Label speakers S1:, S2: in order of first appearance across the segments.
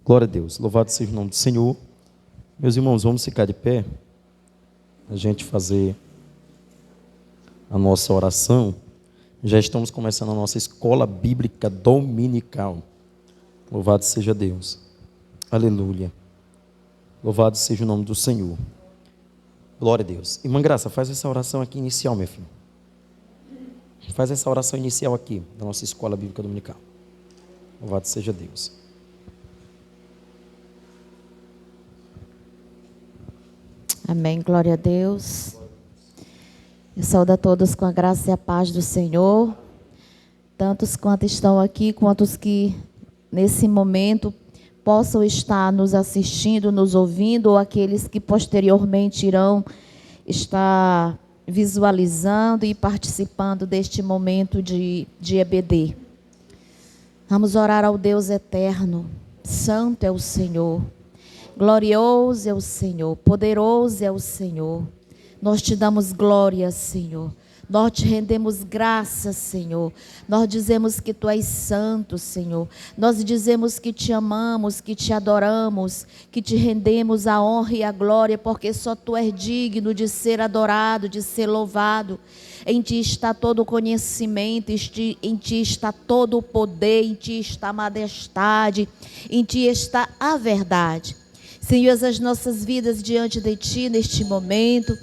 S1: Glória a Deus, louvado seja o nome do Senhor. Meus irmãos, vamos ficar de pé, a gente fazer a nossa oração. Já estamos começando a nossa escola bíblica dominical. Louvado seja Deus, aleluia, louvado seja o nome do Senhor. Glória a Deus. Irmã Graça, faz essa oração aqui inicial, minha filha. Faz essa oração inicial aqui, da nossa escola bíblica dominical. Louvado seja Deus.
S2: Amém, glória a Deus. Eu saúdo a todos com a graça e a paz do Senhor, tantos quantos estão aqui, quantos que nesse momento possam estar nos assistindo, nos ouvindo, ou aqueles que posteriormente irão estar visualizando e participando deste momento de EBD. Vamos orar ao Deus eterno. Santo é o Senhor. Glorioso é o Senhor, poderoso é o Senhor. Nós te damos glória, Senhor. Nós te rendemos graças, Senhor. Nós dizemos que Tu és santo, Senhor. Nós dizemos que te amamos, que te adoramos, que te rendemos a honra e a glória, porque só Tu és digno de ser adorado, de ser louvado. Em Ti está todo o conhecimento, em Ti está todo o poder, em Ti está a majestade, em Ti está a verdade. Senhor, as nossas vidas diante de Ti neste momento,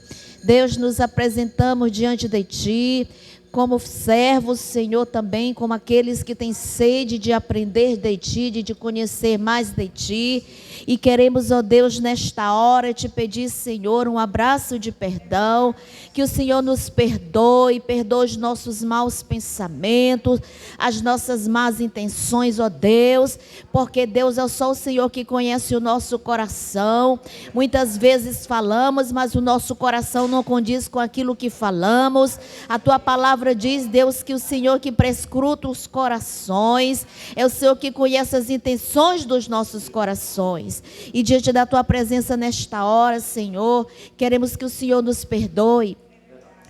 S2: Deus, nos apresentamos diante de Ti, como servos, Senhor, também como aqueles que têm sede de aprender de Ti, de te conhecer mais de Ti. E queremos, ó Deus, nesta hora te pedir, Senhor, um abraço de perdão, que o Senhor nos perdoe os nossos maus pensamentos, as nossas más intenções, ó Deus, porque Deus é só o Senhor que conhece o nosso coração. Muitas vezes falamos, mas o nosso coração não condiz com aquilo que falamos. A Tua palavra diz, Deus, que o Senhor que prescruta os corações, é o Senhor que conhece as intenções dos nossos corações. E diante da Tua presença nesta hora, Senhor, queremos que o Senhor nos perdoe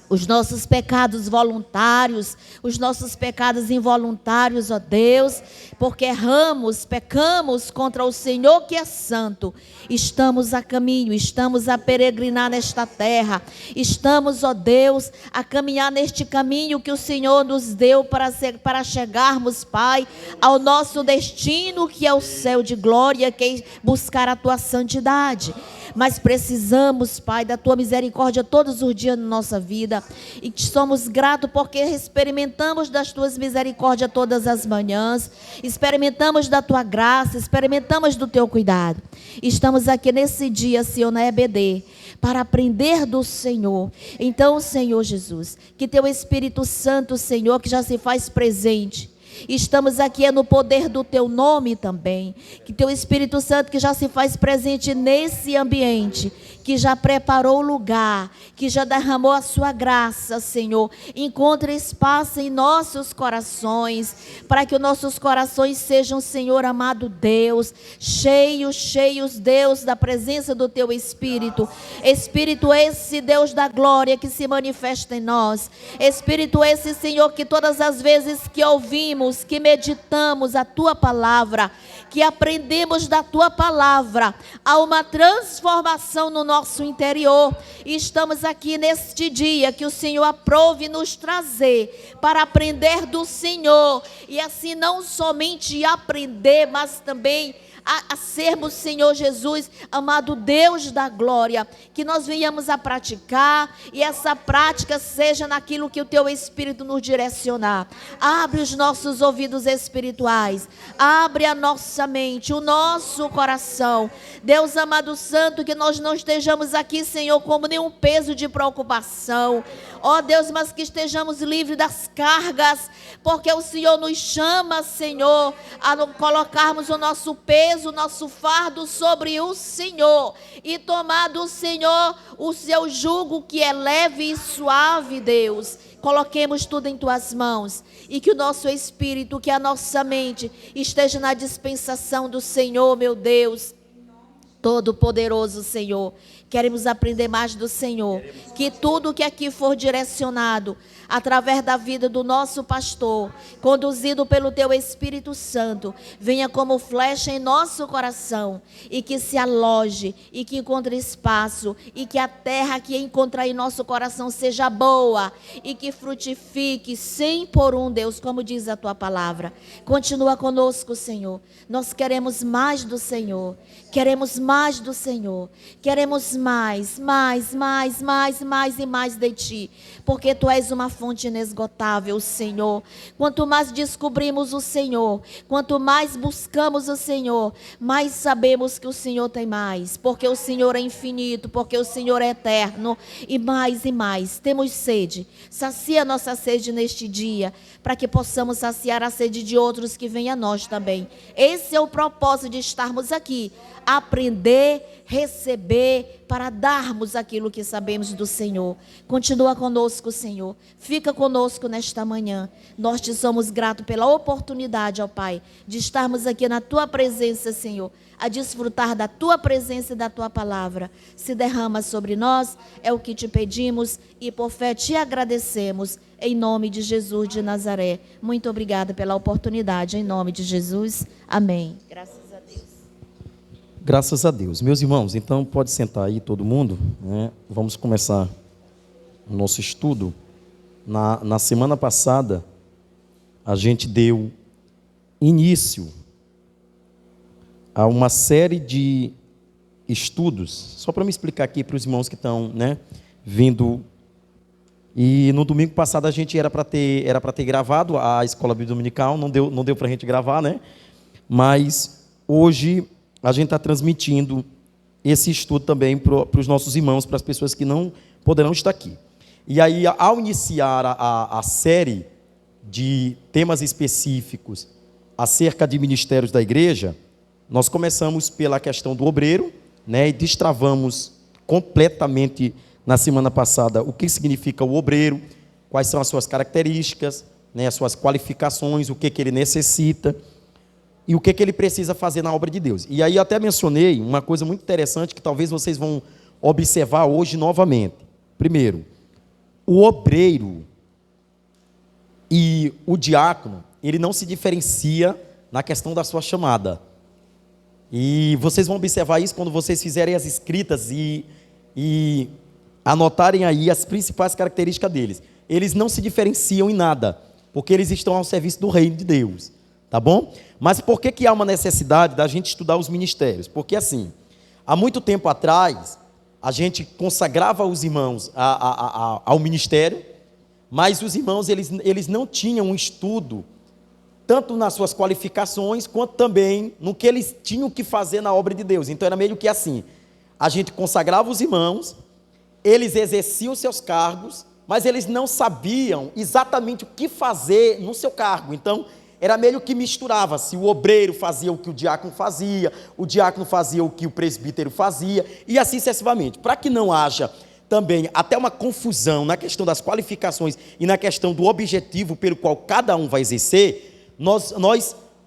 S2: os nossos pecados voluntários, os nossos pecados involuntários, ó Deus, porque erramos, pecamos contra o Senhor que é santo. Estamos a caminho, estamos a peregrinar nesta terra, estamos, ó Deus, a caminhar neste caminho que o Senhor nos deu para chegarmos, Pai, ao nosso destino, que é o céu de glória, que é buscar a Tua santidade. Mas precisamos, Pai, da Tua misericórdia todos os dias na nossa vida. E te somos gratos porque experimentamos das Tuas misericórdias todas as manhãs. Experimentamos da Tua graça, experimentamos do Teu cuidado. Estamos aqui nesse dia, Senhor, na EBD, para aprender do Senhor. Então, Senhor Jesus, que Teu Espírito Santo, Senhor, que já se faz presente. Estamos aqui no poder do Teu nome também, que Teu Espírito Santo que já se faz presente nesse ambiente, que já preparou o lugar, que já derramou a Sua graça, Senhor, encontre espaço em nossos corações, para que os nossos corações sejam, Senhor amado Deus, cheios, Deus, da presença do Teu Espírito. Espírito esse, Deus da glória, que se manifesta em nós. Espírito esse, Senhor, que todas as vezes que ouvimos, que meditamos a Tua palavra, que aprendemos da Tua palavra, há uma transformação no nosso interior. E estamos aqui neste dia que o Senhor aprove nos trazer para aprender do Senhor, e assim não somente aprender, mas também a sermos, Senhor Jesus, amado Deus da glória, que nós venhamos a praticar, e essa prática seja naquilo que o Teu Espírito nos direcionar. Abre os nossos ouvidos espirituais, abre a nossa mente, o nosso coração, Deus amado santo, que nós não estejamos aqui, Senhor, como nenhum peso de preocupação, ó Deus, mas que estejamos livres das cargas, porque o Senhor nos chama, Senhor, a colocarmos o nosso peso, o nosso fardo sobre o Senhor, e tomar do Senhor o Seu jugo, que é leve e suave, Deus. Coloquemos tudo em Tuas mãos, e que o nosso espírito, que a nossa mente esteja na dispensação do Senhor, meu Deus Todo-Poderoso, Senhor. Queremos aprender mais do Senhor. Que tudo que aqui for direcionado através da vida do nosso pastor, conduzido pelo Teu Espírito Santo, venha como flecha em nosso coração e que se aloje e que encontre espaço e que a terra que encontrar em nosso coração seja boa e que frutifique 100 por 1, Deus, como diz a Tua palavra. Continua conosco, Senhor. Nós queremos mais do Senhor. Queremos mais do Senhor. Queremos mais e mais de Ti. Porque Tu és uma fonte inesgotável, Senhor. Quanto mais descobrimos o Senhor, quanto mais buscamos o Senhor, mais sabemos que o Senhor tem mais. Porque o Senhor é infinito, porque o Senhor é eterno. E mais. Temos sede. Sacia nossa sede neste dia, para que possamos saciar a sede de outros que vêm a nós também. Esse é o propósito de estarmos aqui. Aprender, receber, para darmos aquilo que sabemos do Senhor. Continua conosco, Senhor. Fica conosco nesta manhã. Nós te somos gratos pela oportunidade, ó Pai, de estarmos aqui na Tua presença, Senhor, a desfrutar da Tua presença e da Tua palavra. Se derrama sobre nós, é o que te pedimos e por fé te agradecemos. Em nome de Jesus de Nazaré. Muito obrigada pela oportunidade. Em nome de Jesus. Amém. Graças a Deus.
S1: Graças a Deus. Meus irmãos, então pode sentar aí todo mundo, né? Vamos começar o nosso estudo. Na semana passada, a gente deu início a uma série de estudos, só para me explicar aqui para os irmãos que estão, né, vindo. E no domingo passado a gente era para ter gravado a escola bíblica dominical, não deu para a gente gravar, né? Mas hoje a gente está transmitindo esse estudo também para os nossos irmãos, para as pessoas que não poderão estar aqui. E aí, ao iniciar a série de temas específicos acerca de ministérios da igreja, nós começamos pela questão do obreiro, né, e destravamos completamente na semana passada o que significa o obreiro, quais são as suas características, né, as suas qualificações, o que ele necessita e o que ele precisa fazer na obra de Deus. E aí até mencionei uma coisa muito interessante que talvez vocês vão observar hoje novamente. Primeiro, o obreiro e o diácono, ele não se diferencia na questão da sua chamada. E vocês vão observar isso quando vocês fizerem as escritas e anotarem aí as principais características deles. Eles não se diferenciam em nada, porque eles estão ao serviço do reino de Deus, tá bom? Mas por que há uma necessidade da gente estudar os ministérios? Porque assim, há muito tempo atrás, a gente consagrava os irmãos ao ministério, mas os irmãos eles não tinham um estudo, tanto nas suas qualificações, quanto também no que eles tinham que fazer na obra de Deus. Então era meio que assim, a gente consagrava os irmãos, eles exerciam seus cargos, mas eles não sabiam exatamente o que fazer no seu cargo. Então, era meio que misturava-se. O obreiro fazia o que o diácono fazia o que o presbítero fazia, e assim sucessivamente. Para que não haja também até uma confusão na questão das qualificações e na questão do objetivo pelo qual cada um vai exercer,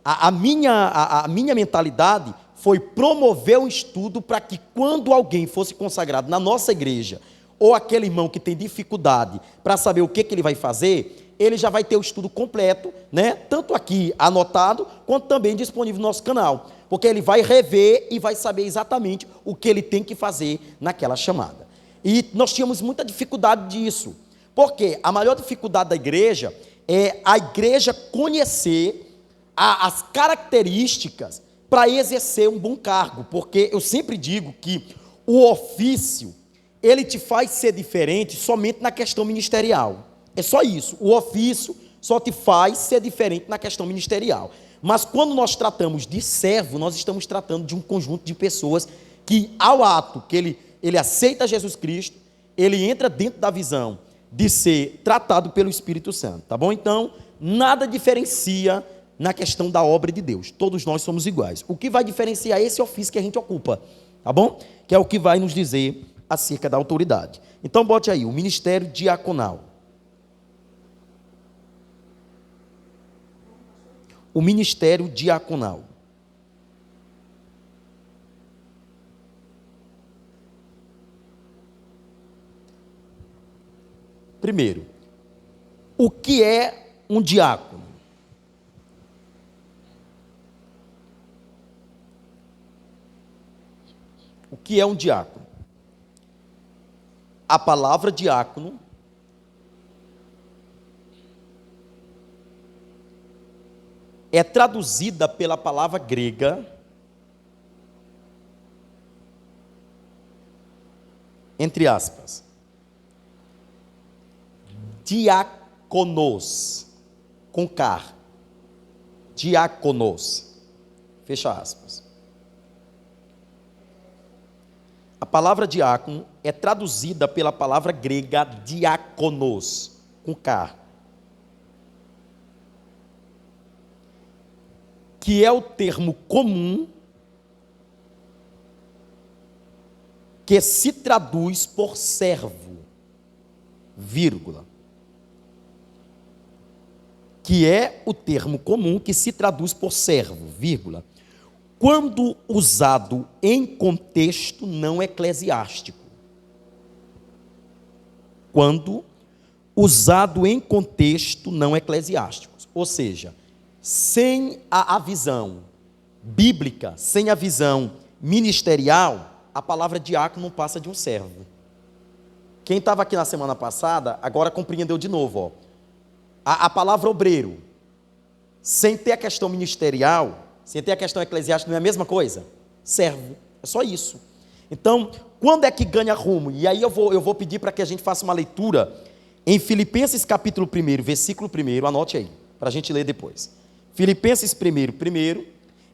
S1: a minha mentalidade foi promover um estudo para que quando alguém fosse consagrado na nossa igreja, ou aquele irmão que tem dificuldade para saber o que ele vai fazer, ele já vai ter o estudo completo, né? Tanto aqui anotado, quanto também disponível no nosso canal, porque ele vai rever e vai saber exatamente o que ele tem que fazer naquela chamada. E nós tínhamos muita dificuldade disso, porque a maior dificuldade da igreja é a igreja conhecer as características para exercer um bom cargo, porque eu sempre digo que o ofício, ele te faz ser diferente somente na questão ministerial. É só isso, o ofício só te faz ser diferente na questão ministerial. Mas quando nós tratamos de servo, nós estamos tratando de um conjunto de pessoas que, ao ato que ele aceita Jesus Cristo, ele entra dentro da visão de ser tratado pelo Espírito Santo, tá bom? Então, nada diferencia na questão da obra de Deus, todos nós somos iguais. O que vai diferenciar é esse ofício que a gente ocupa, tá bom? Que é o que vai nos dizer acerca da autoridade. Então, bote aí, o ministério diaconal. O ministério diaconal. Primeiro, o que é um diácono? O que é um diácono? A palavra diácono é traduzida pela palavra grega entre aspas, diáconos, com car, diáconos, fecha aspas. A palavra diácono é traduzida pela palavra grega diáconos, com car, que é o termo comum que se traduz por servo, vírgula. Que é o termo comum que se traduz por servo, vírgula. Quando usado em contexto não eclesiástico. Quando usado em contexto não eclesiástico. Ou seja, sem a visão bíblica, sem a visão ministerial, a palavra diácono não passa de um servo. Quem estava aqui na semana passada, agora compreendeu de novo. Ó. A palavra obreiro, sem ter a questão ministerial, sem ter a questão eclesiástica, não é a mesma coisa? Servo, é só isso. Então, quando é que ganha rumo? E aí eu vou pedir para que a gente faça uma leitura em Filipenses capítulo 1, versículo 1, anote aí, para a gente ler depois. Filipenses 1,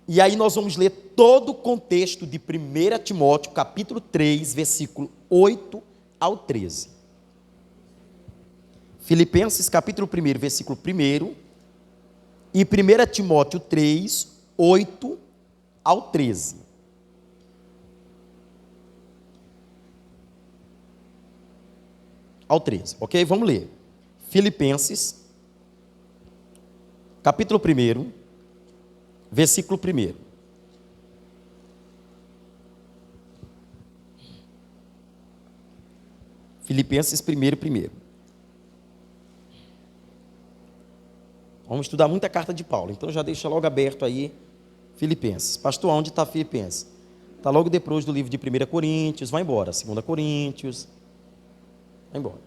S1: e aí nós vamos ler todo o contexto de 1 Timóteo, capítulo 3, versículo 8 ao 13. Filipenses, capítulo 1, versículo 1, e 1 Timóteo 3, 8 ao 13. Ao 13, ok? Vamos ler. Filipenses, capítulo 1, versículo 1. Filipenses 1. Vamos estudar muita carta de Paulo, então já deixa logo aberto aí Filipenses. Pastor, onde está Filipenses? Está logo depois do livro de 1 Coríntios, vai embora, 2 Coríntios, vai embora.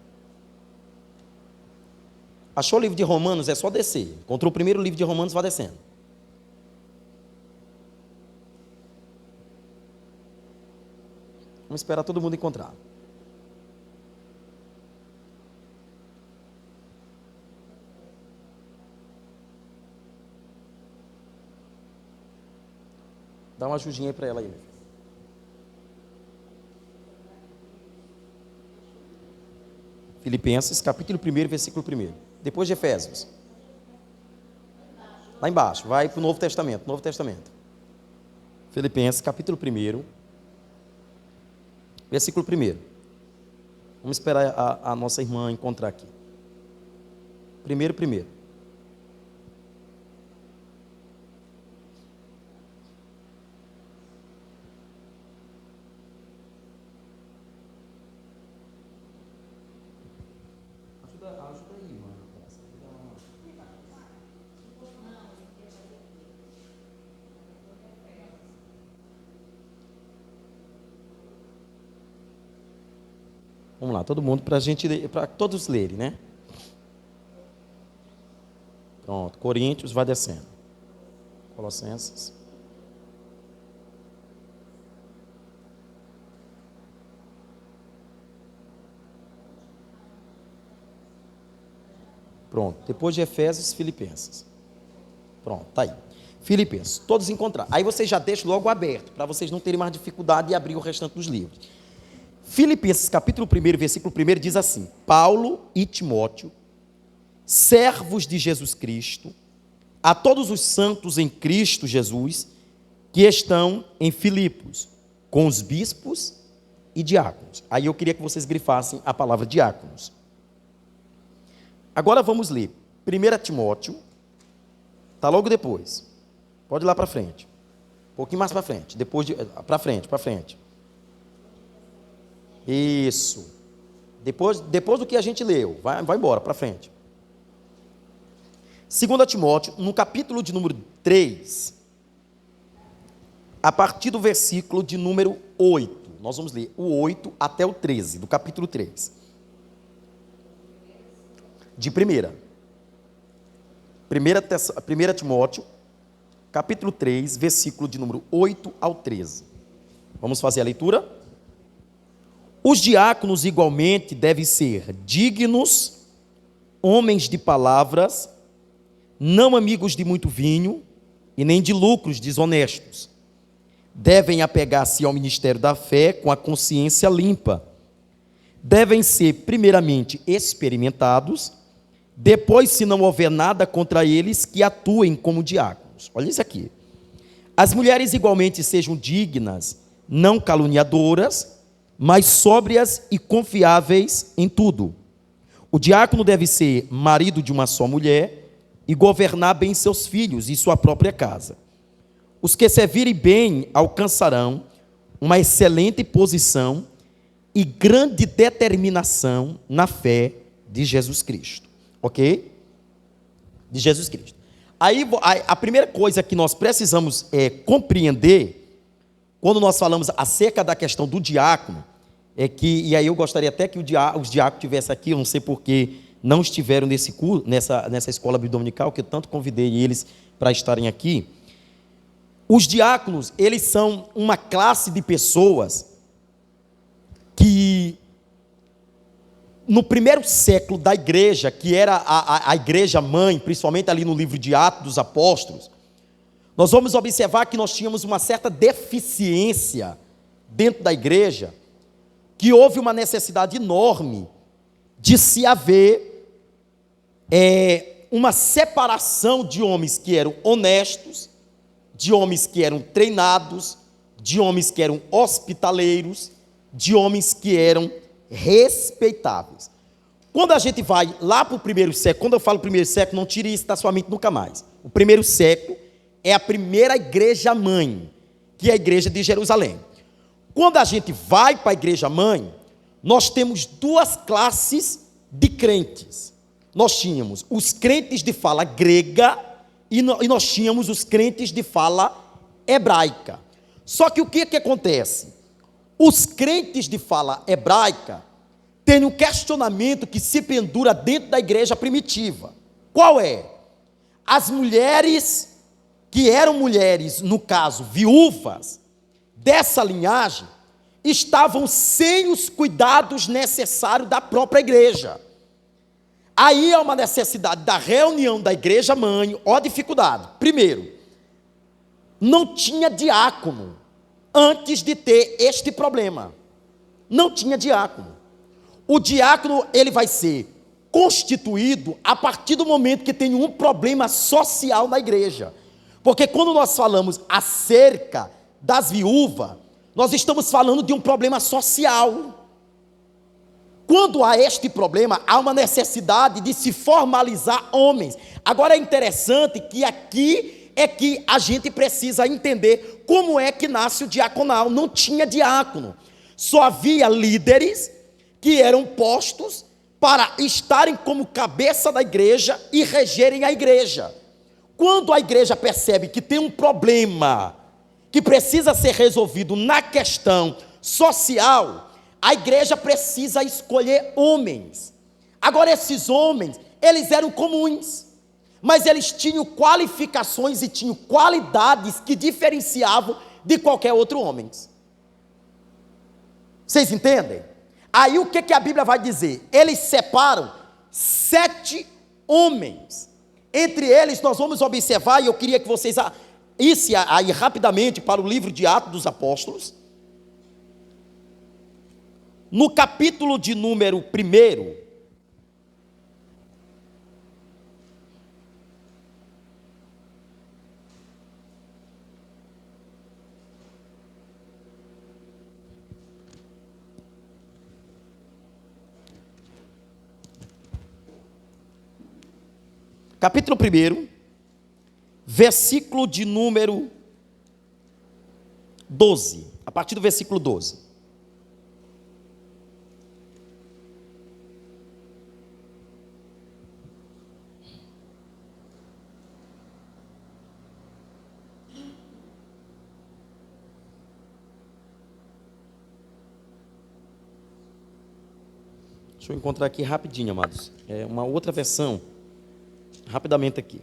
S1: Achou o livro de Romanos, é só descer. Encontrou o primeiro livro de Romanos, vai descendo. Vamos esperar todo mundo encontrar. Dá uma ajudinha aí para ela aí. Filipenses, capítulo 1, versículo 1. Depois de Efésios. Lá embaixo, vai para o Novo Testamento. Novo Testamento. Filipenses, capítulo 1, versículo 1. Vamos esperar a nossa irmã encontrar aqui. 1. Ajuda aí, irmã. Vamos lá, todo mundo, para todos lerem, né? Pronto, Coríntios, vai descendo. Colossenses. Pronto, depois de Efésios, Filipenses. Pronto, tá aí. Filipenses, todos encontraram. Aí vocês já deixam logo aberto, para vocês não terem mais dificuldade de abrir o restante dos livros. Filipenses, capítulo 1, versículo 1, diz assim: Paulo e Timóteo, servos de Jesus Cristo, a todos os santos em Cristo Jesus, que estão em Filipos, com os bispos e diáconos. Aí eu queria que vocês grifassem a palavra diáconos. Agora vamos ler 1 Timóteo, está logo depois. Pode ir lá para frente. Um pouquinho mais para frente. Depois para frente. Isso. Depois do que a gente leu, vai embora, para frente. 2 Timóteo, no capítulo de número 3, a partir do versículo de número 8. Nós vamos ler o 8 até o 13, do capítulo 3. De 1 Timóteo, capítulo 3, versículo de número 8 ao 13. Vamos fazer a leitura? Os diáconos igualmente devem ser dignos, homens de palavras, não amigos de muito vinho e nem de lucros desonestos. Devem apegar-se ao ministério da fé com a consciência limpa. Devem ser primeiramente experimentados, depois, se não houver nada contra eles, que atuem como diáconos. Olha isso aqui. As mulheres igualmente sejam dignas, não caluniadoras, mas sóbrias e confiáveis em tudo. O diácono deve ser marido de uma só mulher e governar bem seus filhos e sua própria casa. Os que servirem bem alcançarão uma excelente posição e grande determinação na fé de Jesus Cristo. Ok? De Jesus Cristo. Aí a primeira coisa que nós precisamos compreender, quando nós falamos acerca da questão do diácono, é que, e aí eu gostaria até que os diáconos estivessem aqui, eu não sei porque não estiveram nesse curso, nessa escola dominical, que eu tanto convidei eles para estarem aqui. Os diáconos, eles são uma classe de pessoas que, no primeiro século da igreja, que era a igreja mãe, principalmente ali no livro de Atos dos Apóstolos, nós vamos observar que nós tínhamos uma certa deficiência dentro da igreja, que houve uma necessidade enorme de se haver uma separação de homens que eram honestos, de homens que eram treinados, de homens que eram hospitaleiros, de homens que eram respeitáveis. Quando a gente vai lá para o primeiro século, quando eu falo primeiro século, não tire isso da sua mente nunca mais. O primeiro século é a primeira igreja mãe, que é a igreja de Jerusalém. Quando a gente vai para a igreja mãe, nós temos duas classes de crentes. Nós tínhamos os crentes de fala grega e nós tínhamos os crentes de fala hebraica. Só que o que acontece? Os crentes de fala hebraica têm um questionamento que se pendura dentro da igreja primitiva. Qual é? As mulheres que eram mulheres, no caso, viúvas, dessa linhagem, estavam sem os cuidados necessários da própria igreja. Aí há uma necessidade da reunião da igreja mãe. Ó a dificuldade. Primeiro, não tinha diácono antes de ter este problema. Não tinha diácono. O diácono, ele vai ser constituído a partir do momento que tem um problema social na igreja. Porque quando nós falamos acerca das viúvas, nós estamos falando de um problema social. Quando há este problema, há uma necessidade de se formalizar homens. Agora é interessante que aqui é que a gente precisa entender como é que nasce o diaconal. Não tinha diácono, só havia líderes que eram postos para estarem como cabeça da igreja e regerem a igreja. Quando a igreja percebe que tem um problema que precisa ser resolvido na questão social, a igreja precisa escolher homens. Agora, esses homens, eles eram comuns, mas eles tinham qualificações e tinham qualidades que diferenciavam de qualquer outro homem. Vocês entendem? Aí o que a Bíblia vai dizer? Eles separam 7 homens. Entre eles nós vamos observar, e eu queria que vocês issem aí rapidamente para o livro de Atos dos Apóstolos. No capítulo de número 1, capítulo 1, versículo de número 12, a partir do versículo 12. Deixa eu encontrar aqui rapidinho, amados. É uma outra versão. Rapidamente aqui.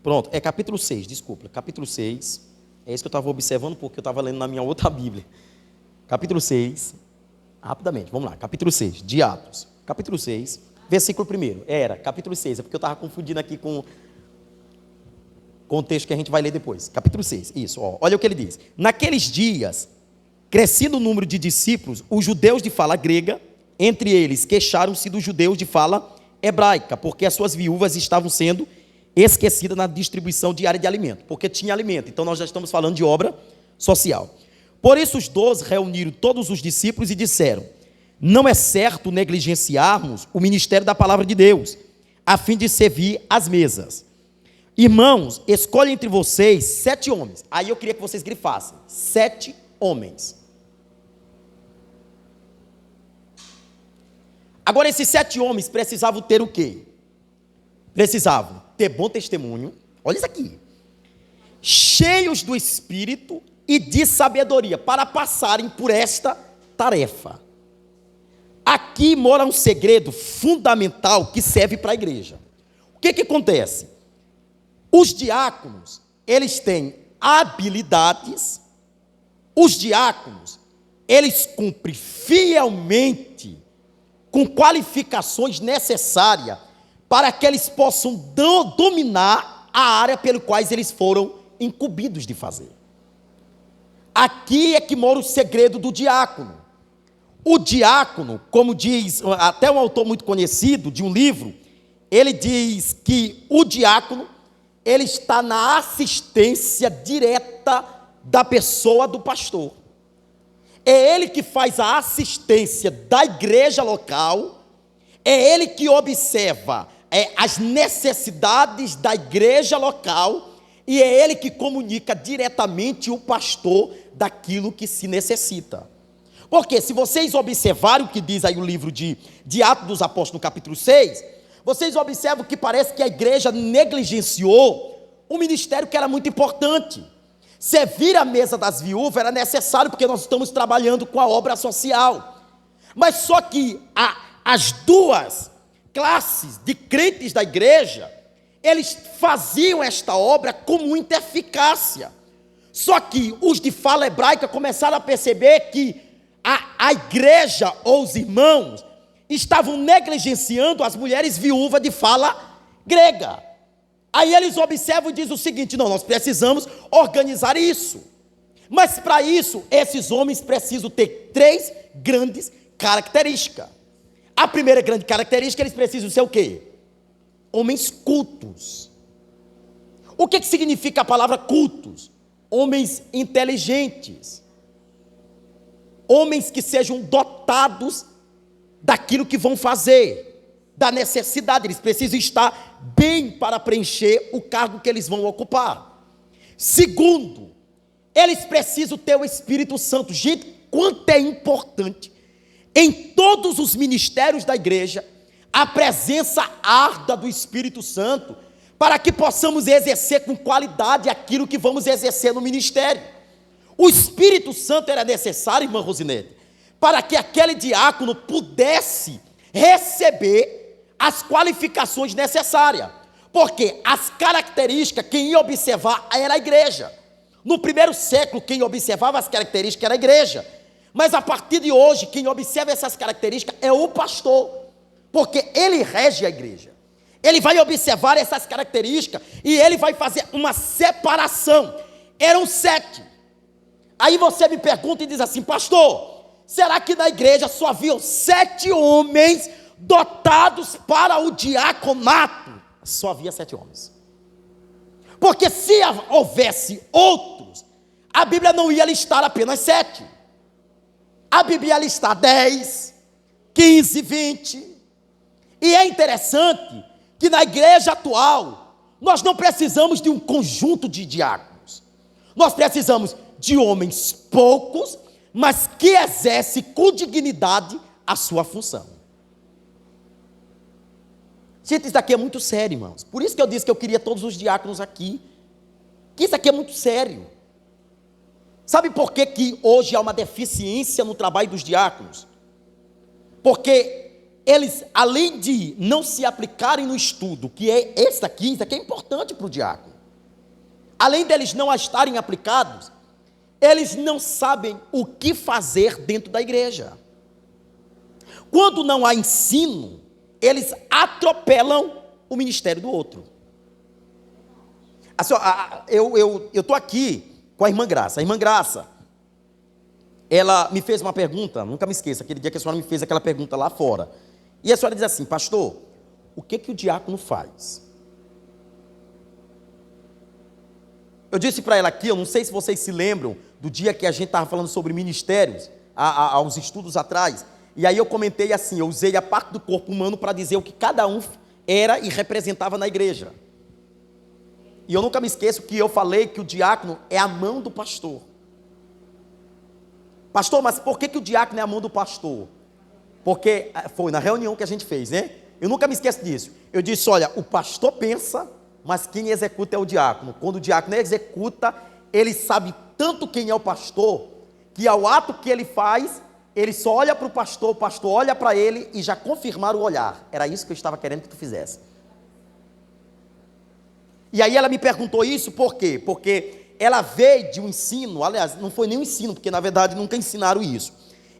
S1: Pronto, é capítulo 6, desculpa. Capítulo 6. É isso que eu estava observando, porque eu estava lendo na minha outra Bíblia. Capítulo 6. Rapidamente, vamos lá. Capítulo 6, de Atos. Capítulo 6, versículo 1. Capítulo 6, é porque eu estava confundindo aqui com o texto que a gente vai ler depois. Capítulo 6, isso. Olha o que ele diz. Naqueles dias, crescendo o número de discípulos, os judeus de fala grega, entre eles, queixaram-se dos judeus de fala hebraica, porque as suas viúvas estavam sendo esquecida na distribuição diária de alimento, porque tinha alimento. Então nós já estamos falando de obra social. Por isso os 12 reuniram todos os discípulos e disseram: não é certo negligenciarmos o ministério da palavra de Deus, a fim de servir às mesas. Irmãos, escolhe entre vocês 7 homens. Aí eu queria que vocês grifassem: 7 homens. Agora esses 7 homens precisavam ter o quê? Precisavam ter bom testemunho, olha isso aqui, cheios do Espírito e de sabedoria, para passarem por esta tarefa. Aqui mora um segredo fundamental que serve para a igreja. O que acontece? Os diáconos, eles têm habilidades, os diáconos, eles cumprem fielmente, com qualificações necessárias, para que eles possam dominar a área pelo qual eles foram incumbidos de fazer. Aqui é que mora o segredo do diácono. O diácono, como diz até um autor muito conhecido de um livro, ele diz que o diácono, ele está na assistência direta da pessoa do pastor. É ele que faz a assistência da igreja local, é ele que observa as necessidades da igreja local, e é ele que comunica diretamente o pastor daquilo que se necessita. Porque se vocês observarem o que diz aí o livro de Atos dos Apóstolos, no capítulo 6, vocês observam que parece que a igreja negligenciou um ministério que era muito importante. Servir a mesa das viúvas era necessário, porque nós estamos trabalhando com a obra social. Mas só que as duas classes de crentes da igreja, eles faziam esta obra com muita eficácia. Só que os de fala hebraica começaram a perceber que a igreja ou os irmãos estavam negligenciando as mulheres viúvas de fala grega. Aí eles observam e dizem o seguinte: não, nós precisamos organizar isso. Mas para isso, esses homens precisam ter 3 grandes características. A primeira grande característica, eles precisam ser o quê? Homens cultos. O que significa a palavra cultos? Homens inteligentes. Homens que sejam dotados daquilo que vão fazer, da necessidade. Eles precisam estar bem para preencher o cargo que eles vão ocupar. Segundo, eles precisam ter o Espírito Santo. Gente, quanto é importante em todos os ministérios da igreja a presença árida do Espírito Santo, para que possamos exercer com qualidade aquilo que vamos exercer no ministério. O Espírito Santo era necessário, irmã Rosinete, para que aquele diácono pudesse receber as qualificações necessárias, porque as características, quem ia observar era a igreja. No primeiro século, quem observava as características era a igreja, mas a partir de hoje, quem observa essas características é o pastor, porque ele rege a igreja. Ele vai observar essas características e ele vai fazer uma separação. Eram 7. Aí você me pergunta e diz assim: pastor, será que na igreja só haviam 7 homens dotados para o diaconato? Só havia 7 homens. Porque se houvesse outros, a Bíblia não ia listar apenas 7. A Bíblia ia listar 10, 15, 20. E é interessante que na igreja atual, nós não precisamos de um conjunto de diáconos. Nós precisamos de homens poucos, mas que exerce com dignidade a sua função. Gente, isso aqui é muito sério, irmãos. Por isso que eu disse que eu queria todos os diáconos aqui. Que isso aqui é muito sério. Sabe por que que hoje há uma deficiência no trabalho dos diáconos? Porque eles, além de não se aplicarem no estudo, que é esse aqui, isso aqui é importante para o diácono. Além deles não estarem aplicados, eles não sabem o que fazer dentro da igreja. Quando não há ensino, eles atropelam o ministério do outro. Assim, eu estou aqui com a irmã Graça. A irmã Graça, ela me fez uma pergunta, nunca me esqueça, aquele dia que a senhora me fez aquela pergunta lá fora. E a senhora diz assim: pastor, o que o diácono faz? Eu disse para ela aqui, eu não sei se vocês se lembram do dia que a gente estava falando sobre ministérios, há uns estudos atrás, e aí eu comentei assim, eu usei a parte do corpo humano para dizer o que cada um era e representava na igreja. E eu nunca me esqueço que eu falei que o diácono é a mão do pastor. Pastor, mas por que o diácono é a mão do pastor? Porque foi na reunião que a gente fez, né? Eu nunca me esqueço disso. Eu disse, olha, o pastor pensa, mas quem executa é o diácono. Quando o diácono executa, ele sabe tanto quem é o pastor, que ao ato que ele faz, ele só olha para o pastor olha para ele e já confirmar o olhar. Era isso que eu estava querendo que tu fizesse. E aí ela me perguntou isso, por quê? Porque ela veio de um ensino, aliás, não foi nem um ensino, porque na verdade nunca ensinaram isso.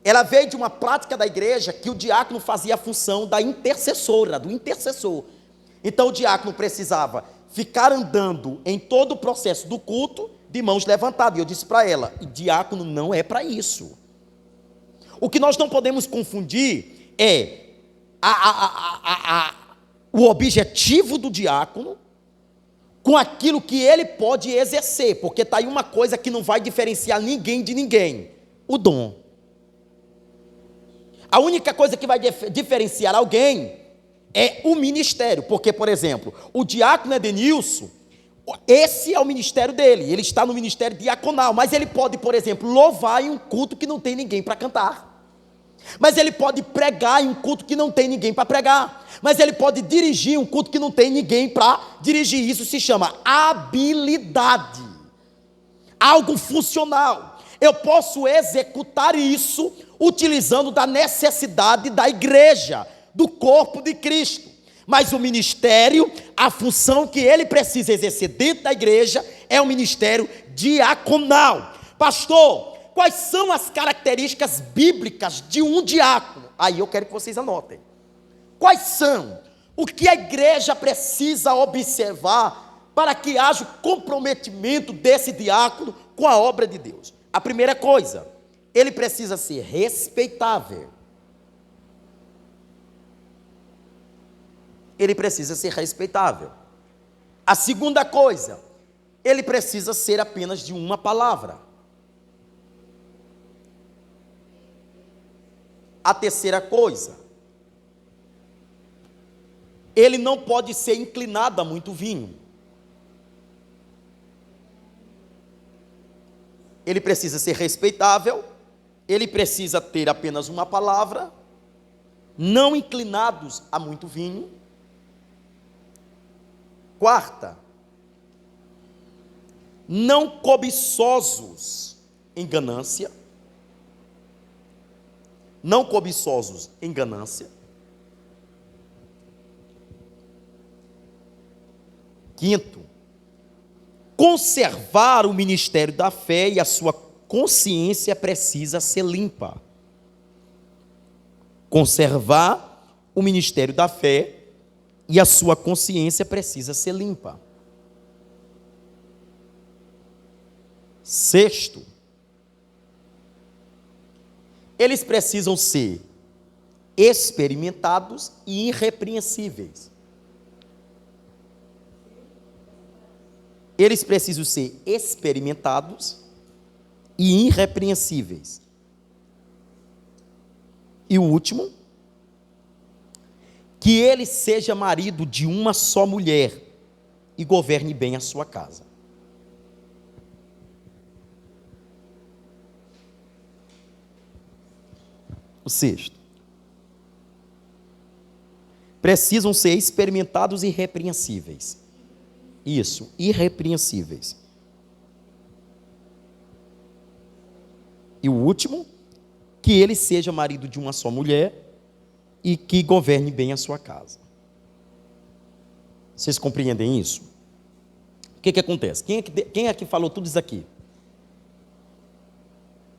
S1: Ela veio de uma prática da igreja que o diácono fazia a função da intercessora, do intercessor. Então o diácono precisava ficar andando em todo o processo do culto de mãos levantadas. E eu disse para ela, diácono não é para isso. O que nós não podemos confundir é o objetivo do diácono com aquilo que ele pode exercer, porque está aí uma coisa que não vai diferenciar ninguém de ninguém: o dom. A única coisa que vai diferenciar alguém é o ministério, porque, por exemplo, o diácono Edenilson, esse é o ministério dele, ele está no ministério diaconal, mas ele pode, por exemplo, louvar em um culto que não tem ninguém para cantar. Mas ele pode pregar em um culto que não tem ninguém para pregar. Mas ele pode dirigir um culto que não tem ninguém para dirigir. Isso se chama habilidade. Algo funcional. Eu posso executar isso utilizando da necessidade da igreja, do corpo de Cristo. Mas o ministério, a função que ele precisa exercer dentro da igreja é o ministério diaconal. Pastor, quais são as características bíblicas de um diácono? Aí eu quero que vocês anotem. Quais são? O que a igreja precisa observar para que haja o comprometimento desse diácono com a obra de Deus? A primeira coisa, ele precisa ser respeitável. Ele precisa ser respeitável. A segunda coisa, ele precisa ser apenas de uma palavra. A terceira coisa, ele não pode ser inclinado a muito vinho. Ele precisa ser respeitável, ele precisa ter apenas uma palavra, não inclinados a muito vinho. Quarta, não cobiçosos em ganância. Não cobiçosos em ganância. Quinto, conservar o ministério da fé e a sua consciência precisa ser limpa. Conservar o ministério da fé e a sua consciência precisa ser limpa. Sexto, eles precisam ser experimentados e irrepreensíveis. Eles precisam ser experimentados e irrepreensíveis. E o último, que ele seja marido de uma só mulher e governe bem a sua casa. O sexto. Precisam ser experimentados e irrepreensíveis. Isso, irrepreensíveis. E o último, que ele seja marido de uma só mulher e que governe bem a sua casa. Vocês compreendem isso? O que acontece? Quem é que falou tudo isso aqui?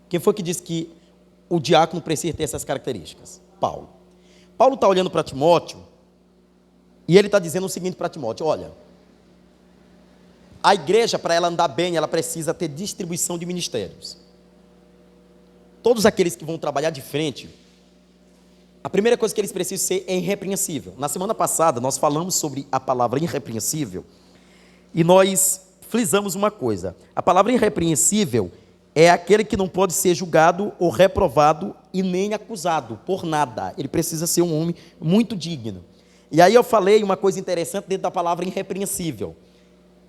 S1: Quem foi que disse que o diácono precisa ter essas características? Paulo. Paulo está olhando para Timóteo e ele está dizendo o seguinte para Timóteo: olha, a igreja, para ela andar bem, ela precisa ter distribuição de ministérios. Todos aqueles que vão trabalhar de frente, a primeira coisa que eles precisam ser é irrepreensível. Na semana passada, nós falamos sobre a palavra irrepreensível e nós frisamos uma coisa: a palavra irrepreensível é aquele que não pode ser julgado ou reprovado e nem acusado por nada. Ele precisa ser um homem muito digno. E aí eu falei uma coisa interessante dentro da palavra irrepreensível.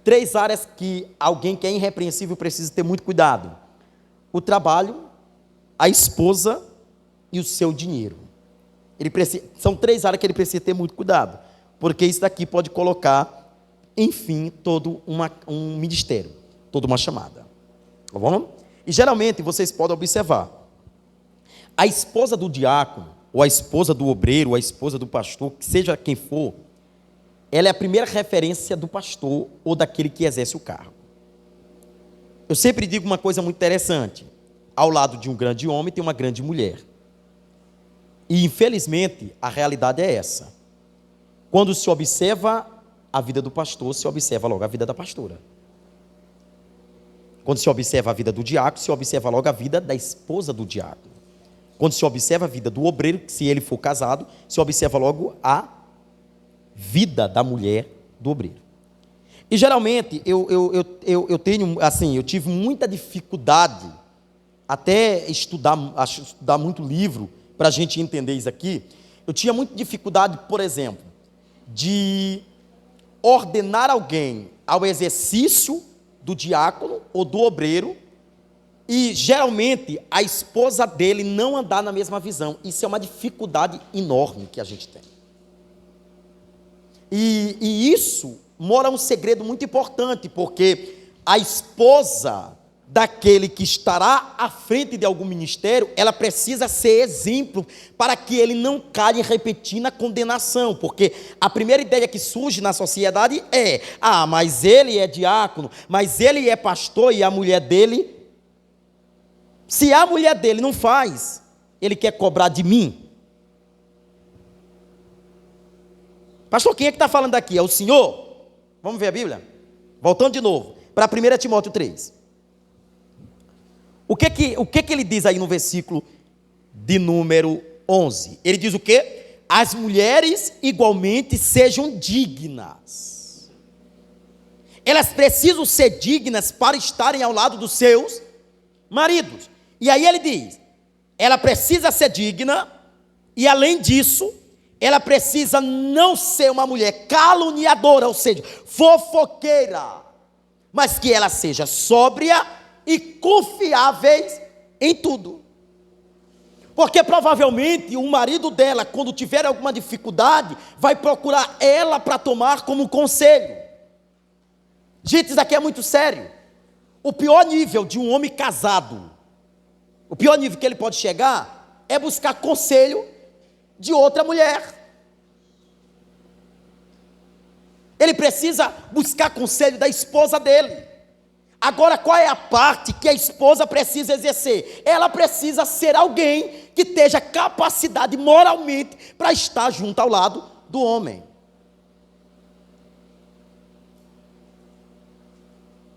S1: 3 áreas que alguém que é irrepreensível precisa ter muito cuidado: o trabalho, a esposa e o seu dinheiro. São 3 áreas que ele precisa ter muito cuidado, porque isso daqui pode colocar, enfim, todo um ministério, toda uma chamada. Tá bom? E geralmente vocês podem observar, a esposa do diácono, ou a esposa do obreiro, ou a esposa do pastor, que seja quem for, ela é a primeira referência do pastor ou daquele que exerce o cargo. Eu sempre digo uma coisa muito interessante: ao lado de um grande homem tem uma grande mulher. E infelizmente a realidade é essa. Quando se observa a vida do pastor, se observa logo a vida da pastora. Quando se observa a vida do diácono, se observa logo a vida da esposa do diácono. Quando se observa a vida do obreiro, se ele for casado, se observa logo a vida da mulher do obreiro. E geralmente eu tenho, assim, eu tive muita dificuldade até estudar muito livro para a gente entender isso aqui. Eu tinha muita dificuldade, por exemplo, de ordenar alguém ao exercício do diácono ou do obreiro e geralmente a esposa dele não andar na mesma visão. Isso é uma dificuldade enorme que a gente tem. E isso mora um segredo muito importante, porque a esposa daquele que estará à frente de algum ministério, ela precisa ser exemplo para que ele não caia repetindo a condenação, porque a primeira ideia que surge na sociedade é: mas ele é diácono, mas ele é pastor e a mulher dele, se a mulher dele não faz, ele quer cobrar de mim. Pastor, quem é que está falando aqui? É o Senhor? Vamos ver a Bíblia? Voltando de novo, para 1 Timóteo 3. O que ele diz aí no versículo de número 11? Ele diz o quê? As mulheres igualmente sejam dignas. Elas precisam ser dignas para estarem ao lado dos seus maridos. E aí ele diz, ela precisa ser digna e além disso, ela precisa não ser uma mulher caluniadora, ou seja, fofoqueira, mas que ela seja sóbria e confiáveis em tudo. Porque provavelmente o marido dela, quando tiver alguma dificuldade, vai procurar ela para tomar como conselho. Gente, isso aqui é muito sério. O pior nível de um homem casado, o pior nível que ele pode chegar, é buscar conselho de outra mulher. Ele precisa buscar conselho da esposa dele. Agora, qual é a parte que a esposa precisa exercer? Ela precisa ser alguém que tenha capacidade moralmente para estar junto ao lado do homem.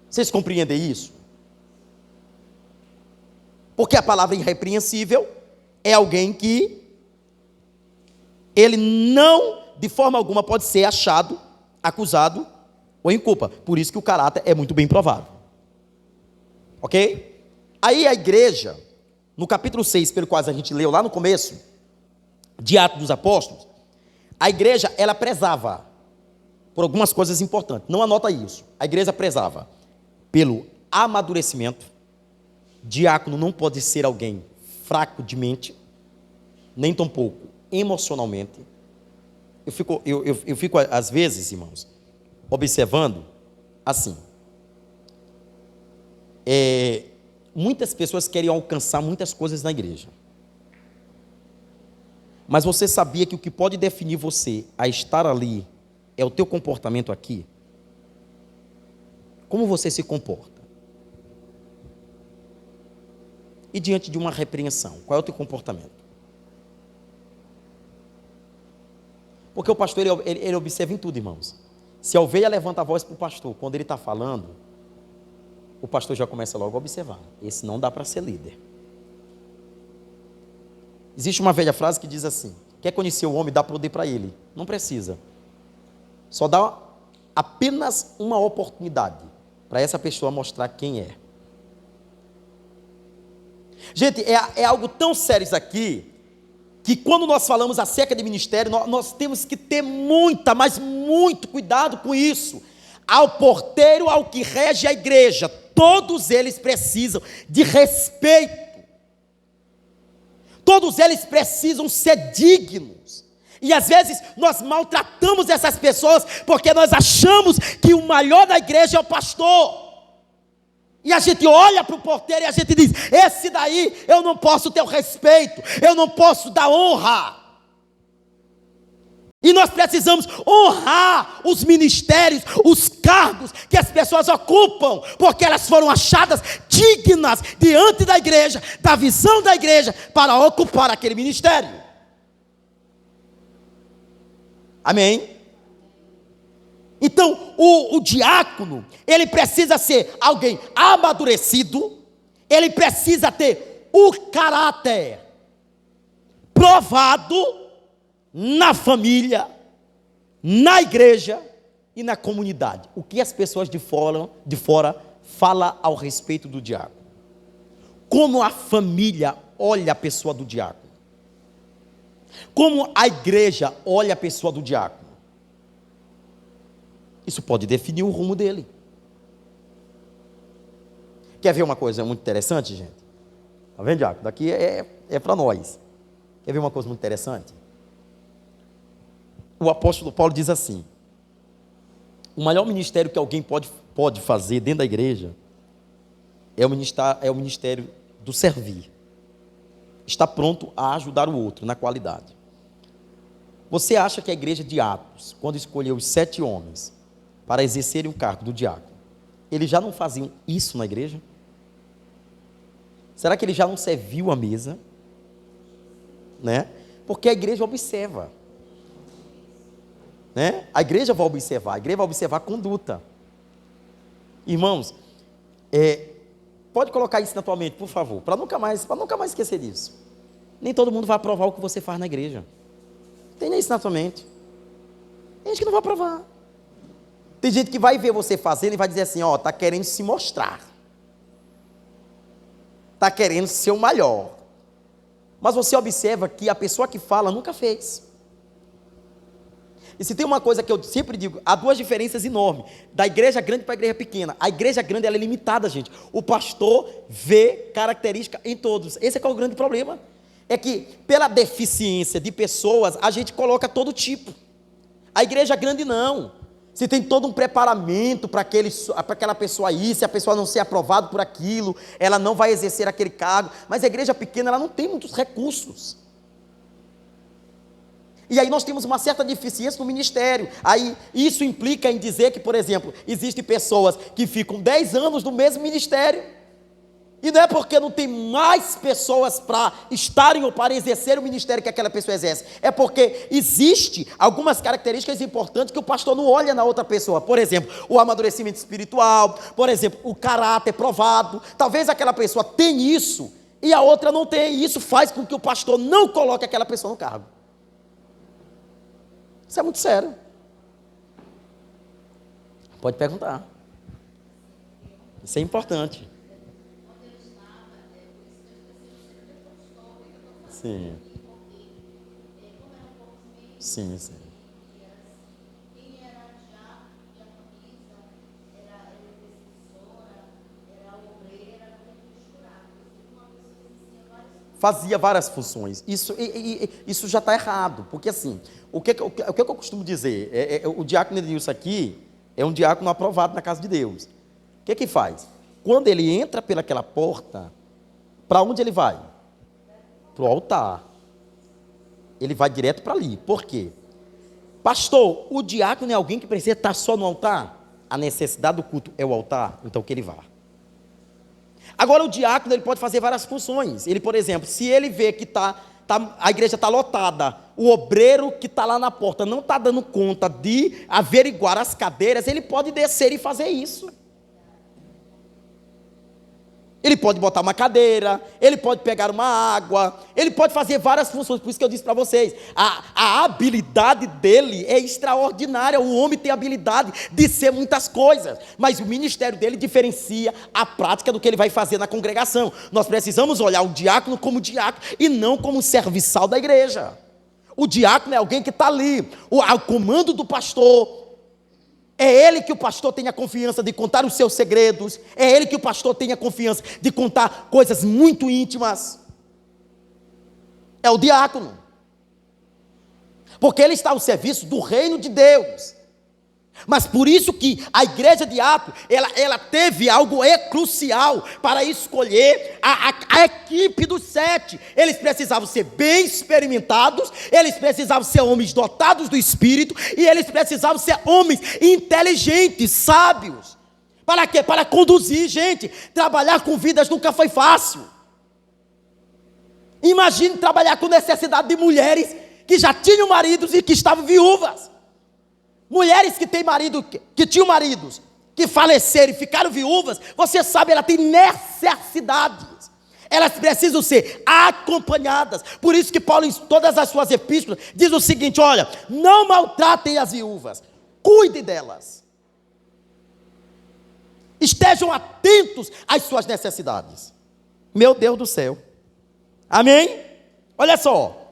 S1: Vocês compreendem isso? Porque a palavra irrepreensível é alguém que ele não, de forma alguma, pode ser achado, acusado ou em culpa. Por isso que o caráter é muito bem provado. Ok? Aí a igreja, no capítulo 6, pelo qual a gente leu lá no começo, de Atos dos Apóstolos, a igreja, ela prezava por algumas coisas importantes. Não anota isso. A igreja prezava pelo amadurecimento. Diácono não pode ser alguém fraco de mente. nem tampouco emocionalmente. Eu fico, às vezes, irmãos, observando assim. Muitas pessoas querem alcançar muitas coisas na igreja. Mas você sabia que o que pode definir você a estar ali é o teu comportamento aqui? Como você se comporta? E diante de uma repreensão, qual é o teu comportamento? Porque o pastor, ele observa em tudo, irmãos. Se a ovelha levanta a voz para o pastor, quando ele está falando, o pastor já começa logo a observar. Esse não dá para ser líder. Existe uma velha frase que diz assim: quer conhecer o homem, dá poder para ele. Não precisa. Só dá apenas uma oportunidade para essa pessoa mostrar quem é. Gente, é algo tão sério isso aqui, que quando nós falamos acerca de ministério, nós temos que ter muita, mas muito cuidado com isso. Ao porteiro, ao que rege a igreja, todos eles precisam de respeito. Todos eles precisam ser dignos. E às vezes nós maltratamos essas pessoas porque nós achamos que o maior da igreja é o pastor. E a gente olha para o porteiro e a gente diz: esse daí eu não posso ter o respeito, eu não posso dar honra. E nós precisamos honrar os ministérios, os cargos que as pessoas ocupam, porque elas foram achadas dignas diante da igreja, da visão da igreja, para ocupar aquele ministério. Amém? Então, o diácono, ele precisa ser alguém amadurecido, ele precisa ter o caráter provado na família, na igreja e na comunidade. O que as pessoas de fora falam ao respeito do diácono? Como a família olha a pessoa do diácono? Como a igreja olha a pessoa do diácono? Isso pode definir o rumo dele. Quer ver uma coisa muito interessante, gente? Está vendo, diácono? Daqui é para nós. Quer ver uma coisa muito interessante? O apóstolo Paulo diz assim: o maior ministério que alguém pode fazer dentro da igreja é o ministério do servir. Está pronto a ajudar o outro na qualidade. Você acha que a igreja de Atos, quando escolheu os 7 homens para exercerem o cargo do diácono, eles já não faziam isso na igreja? Será que ele já não serviu a mesa? Né? Porque a igreja observa. Né? A igreja vai observar a conduta. Irmãos, pode colocar isso na tua mente, por favor, para nunca mais esquecer disso. Nem todo mundo vai aprovar o que você faz na igreja. Tenha isso na tua mente. Tem gente que não vai aprovar. Tem gente que vai ver você fazendo e vai dizer assim: ó, está querendo se mostrar, está querendo ser o maior. Mas você observa que a pessoa que fala nunca fez. E se tem uma coisa que eu sempre digo, há 2 diferenças enormes, da igreja grande para a igreja pequena. A igreja grande, ela é limitada, gente. O pastor vê característica em todos. Esse é qual é o grande problema. É que, pela deficiência de pessoas, a gente coloca todo tipo. A igreja grande não. Se tem todo um preparamento para aquela pessoa ir, se a pessoa não ser aprovada por aquilo, ela não vai exercer aquele cargo. Mas a igreja pequena, ela não tem muitos recursos. E aí nós temos uma certa deficiência no ministério. Aí isso implica em dizer que, por exemplo, existem pessoas que ficam 10 anos no mesmo ministério. E não é porque não tem mais pessoas para estarem ou para exercer o ministério que aquela pessoa exerce. É porque existe algumas características importantes que o pastor não olha na outra pessoa. Por exemplo, o amadurecimento espiritual. Por exemplo, o caráter provado. Talvez aquela pessoa tenha isso e a outra não tenha. E isso faz com que o pastor não coloque aquela pessoa no cargo. Isso é muito sério. Pode perguntar. Isso é importante. Sim. Sim, sim. fazia várias funções. Isso já está errado, porque assim, o que eu costumo dizer? O diácono Edilson aqui é um diácono aprovado na casa de Deus. O que faz? Quando ele entra pelaquela porta, para onde ele vai? Para o altar. Ele vai direto para ali. Por quê? Pastor, o diácono é alguém que precisa estar só no altar? A necessidade do culto é o altar, então que ele vá. Agora o diácono ele pode fazer várias funções. Ele, por exemplo, se ele vê que a igreja está lotada, o obreiro que está lá na porta não está dando conta de averiguar as cadeiras, ele pode descer e fazer isso. Ele pode botar uma cadeira, ele pode pegar uma água, ele pode fazer várias funções. Por isso que eu disse para vocês, a habilidade dele é extraordinária. O homem tem a habilidade de ser muitas coisas, mas o ministério dele diferencia a prática do que ele vai fazer na congregação. Nós precisamos olhar o diácono como diácono e não como serviçal da igreja. O diácono é alguém que está ali, ao comando do pastor. É ele que o pastor tenha confiança de contar os seus segredos. É ele que o pastor tenha confiança de contar coisas muito íntimas. É o diácono. Porque ele está ao serviço do reino de Deus. Mas por isso que a igreja de Atos, ela teve algo crucial para escolher a equipe dos 7. Eles precisavam ser bem experimentados, eles precisavam ser homens dotados do Espírito, e eles precisavam ser homens inteligentes, sábios. Para quê? Para conduzir, gente. Trabalhar com vidas nunca foi fácil. Imagine trabalhar com necessidade de mulheres que já tinham maridos e que estavam viúvas. Mulheres que têm marido, que tinham maridos, que faleceram e ficaram viúvas, você sabe, ela tem necessidades. Elas precisam ser acompanhadas. Por isso que Paulo, em todas as suas epístolas, diz o seguinte: olha, não maltratem as viúvas, cuide delas. Estejam atentos às suas necessidades. Meu Deus do céu. Amém? Olha só,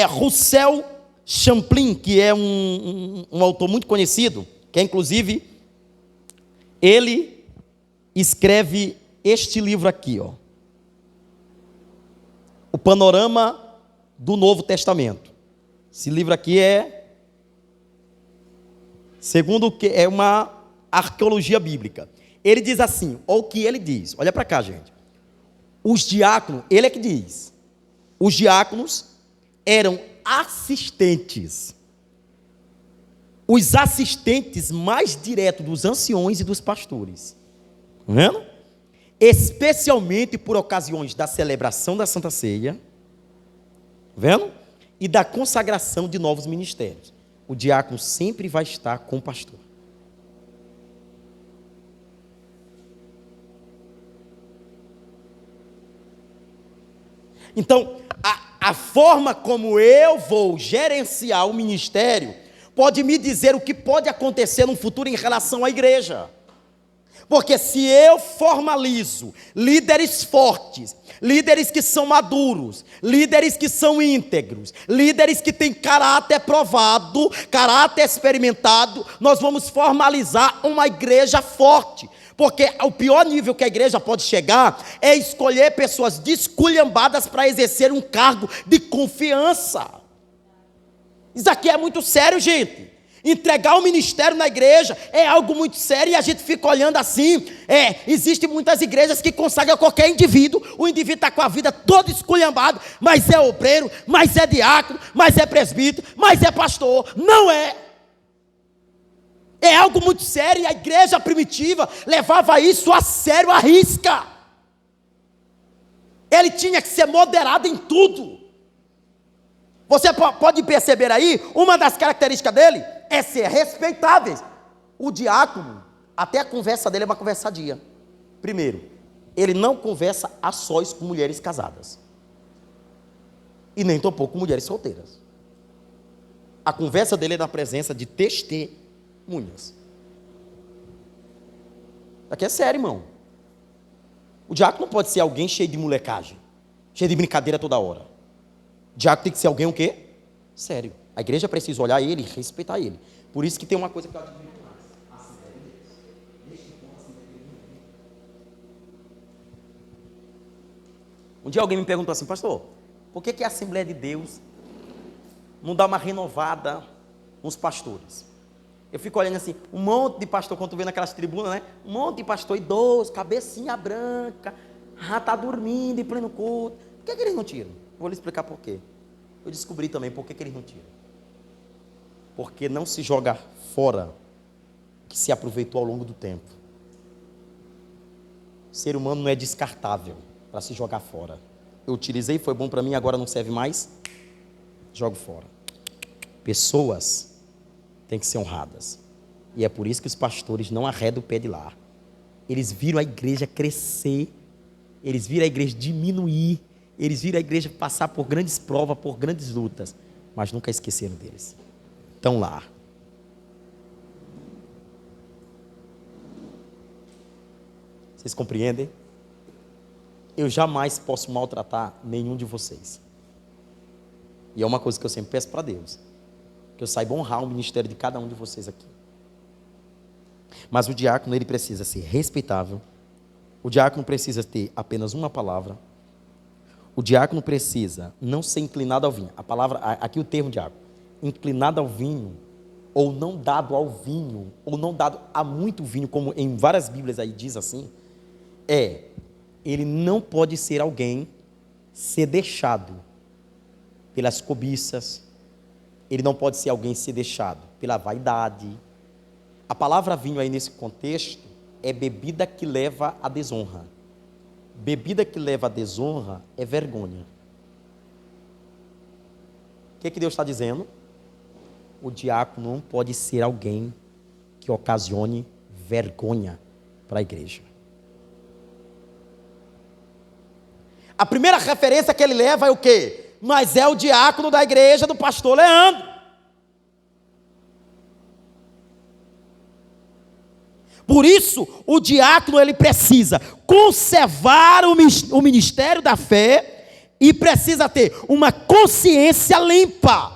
S1: Russell Champlin, que é um autor muito conhecido, que inclusive ele escreve este livro aqui, ó, O Panorama do Novo Testamento. Esse livro aqui segundo que é uma arqueologia bíblica. Ele diz assim, olha o que ele diz, olha para cá, gente. Os diáconos, ele é que diz, os diáconos eram assistentes, os assistentes mais diretos dos anciões e dos pastores, tá vendo? Especialmente por ocasiões da celebração da Santa Ceia, tá vendo? E da consagração de novos ministérios. O diácono sempre vai estar com o pastor. Então, a forma como eu vou gerenciar o ministério pode me dizer o que pode acontecer no futuro em relação à igreja. Porque se eu formalizo líderes fortes, líderes que são maduros, líderes que são íntegros, líderes que têm caráter provado, caráter experimentado, nós vamos formalizar uma igreja forte. Porque o pior nível que a igreja pode chegar é escolher pessoas desculhambadas para exercer um cargo de confiança. Isso aqui é muito sério, gente. Entregar o ministério na igreja é algo muito sério e a gente fica olhando assim. Existem muitas igrejas que consagram qualquer indivíduo. O indivíduo está com a vida toda esculhambada, mas é obreiro, mas é diácono, mas é presbítero, mas é pastor. Não é. É algo muito sério e a igreja primitiva levava isso a sério, à risca. Ele tinha que ser moderado em tudo. Você pode perceber aí, uma das características dele é ser respeitável. O diácono, até a conversa dele é uma conversa sadia. Primeiro, ele não conversa a sós com mulheres casadas. E nem tampouco com mulheres solteiras. A conversa dele é na presença de testemunhas. Aqui é sério, irmão. O diácono não pode ser alguém cheio de molecagem, cheio de brincadeira toda hora. O diácono tem que ser alguém o quê? Sério. A igreja precisa olhar ele e respeitar ele. Por isso que tem uma coisa que eu admiro mais. A sério. Um dia alguém me perguntou assim: pastor, por que a Assembleia de Deus não dá uma renovada nos pastores? Eu fico olhando assim, um monte de pastor, quando tu vê naquelas tribunas, né? Um monte de pastor idoso, cabecinha branca, já está dormindo em pleno culto. Por que eles não tiram? Vou lhe explicar por quê. Eu descobri também por que eles não tiram. Porque não se joga fora o que se aproveitou ao longo do tempo. O ser humano não é descartável para se jogar fora. Eu utilizei, foi bom para mim, agora não serve mais, jogo fora. Pessoas têm que ser honradas. E é por isso que os pastores não arredam o pé de lá. Eles viram a igreja crescer, eles viram a igreja diminuir, eles viram a igreja passar por grandes provas, por grandes lutas, mas nunca esqueceram deles. Estão lá. Vocês compreendem? Eu jamais posso maltratar nenhum de vocês. E é uma coisa que eu sempre peço para Deus, que eu saiba honrar o ministério de cada um de vocês aqui. Mas o diácono, ele precisa ser respeitável. O diácono precisa ter apenas uma palavra. O diácono precisa não ser inclinado ao vinho. A palavra, aqui o termo diácono, inclinado ao vinho, ou não dado ao vinho, ou não dado a muito vinho, como em várias bíblias aí diz assim, ele não pode ser alguém ser deixado pelas cobiças, ele não pode ser alguém ser deixado pela vaidade. A palavra vinho aí nesse contexto é bebida que leva à desonra. Bebida que leva à desonra é vergonha. O que Deus está dizendo? O diácono não pode ser alguém que ocasione vergonha para a igreja. A primeira referência que ele leva é o quê? Mas é o diácono da igreja do pastor Leandro. Por isso, o diácono ele precisa conservar o ministério da fé e precisa ter uma consciência limpa.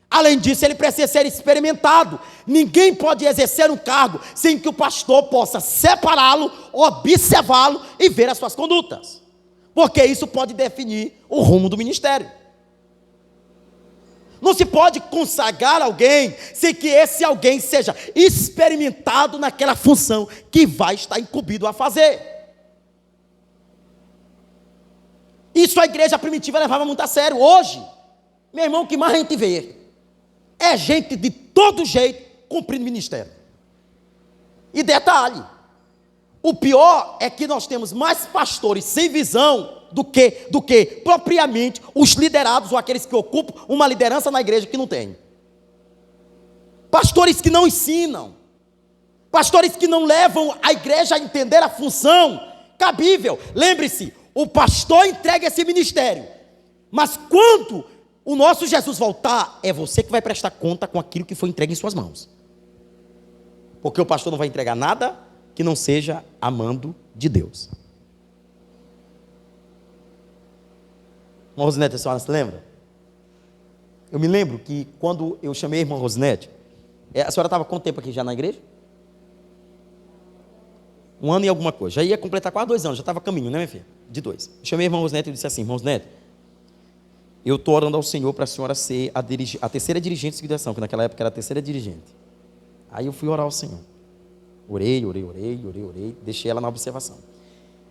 S1: Além disso, ele precisa ser experimentado. Ninguém pode exercer um cargo sem que o pastor possa separá-lo, observá-lo e ver as suas condutas. Porque isso pode definir o rumo do ministério. Não se pode consagrar alguém sem que esse alguém seja experimentado naquela função que vai estar incumbido a fazer. Isso a igreja primitiva levava muito a sério. Hoje, meu irmão, o que mais a gente vê é gente de todo jeito cumprindo ministério. E detalhe, o pior é que nós temos mais pastores sem visão do que propriamente os liderados ou aqueles que ocupam uma liderança na igreja que não tem. Pastores que não ensinam, pastores que não levam a igreja a entender a função cabível. Lembre-se, o pastor entrega esse ministério, mas quando o nosso Jesus voltar, é você que vai prestar conta com aquilo que foi entregue em suas mãos. Porque o pastor não vai entregar nada que não seja amando de Deus. Irmã Rosinete, a senhora se lembra? Eu me lembro que quando eu chamei a irmã Rosinete, a senhora estava quanto tempo aqui já na igreja? 1 ano e alguma coisa. Já ia completar quase 2 anos, já estava a caminho, né, minha filha? De 2. Eu chamei a irmã Rosinete e disse assim: irmã Rosinete, eu estou orando ao Senhor para a senhora ser a terceira dirigente de seguidação, que naquela época era a terceira dirigente. Aí eu fui orar ao Senhor. Orei, deixei ela na observação.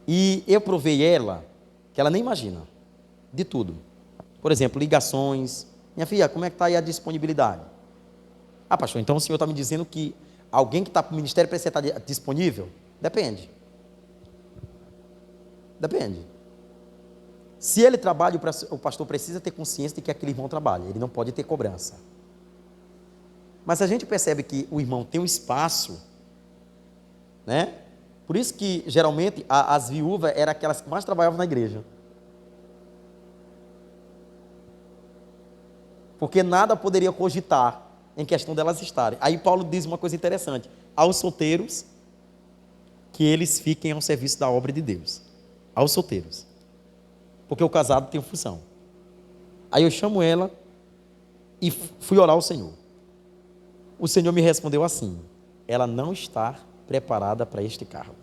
S1: E eu provei ela, que ela nem imagina, de tudo. Por exemplo, ligações. Minha filha, como é que está aí a disponibilidade? Ah, pastor, então o senhor está me dizendo que alguém que está para o ministério precisa estar disponível? Depende. Se ele trabalha, o pastor precisa ter consciência de que aquele irmão trabalha. Ele não pode ter cobrança. Mas a gente percebe que o irmão tem um espaço, né? Por isso que, geralmente, as viúvas eram aquelas que mais trabalhavam na igreja. Porque nada poderia cogitar em questão delas estarem. Aí Paulo diz uma coisa interessante: aos solteiros, que eles fiquem ao serviço da obra de Deus. Aos solteiros. Porque o casado tem função. Aí eu chamo ela e fui orar ao Senhor. O Senhor me respondeu assim: ela não está preparada para este cargo.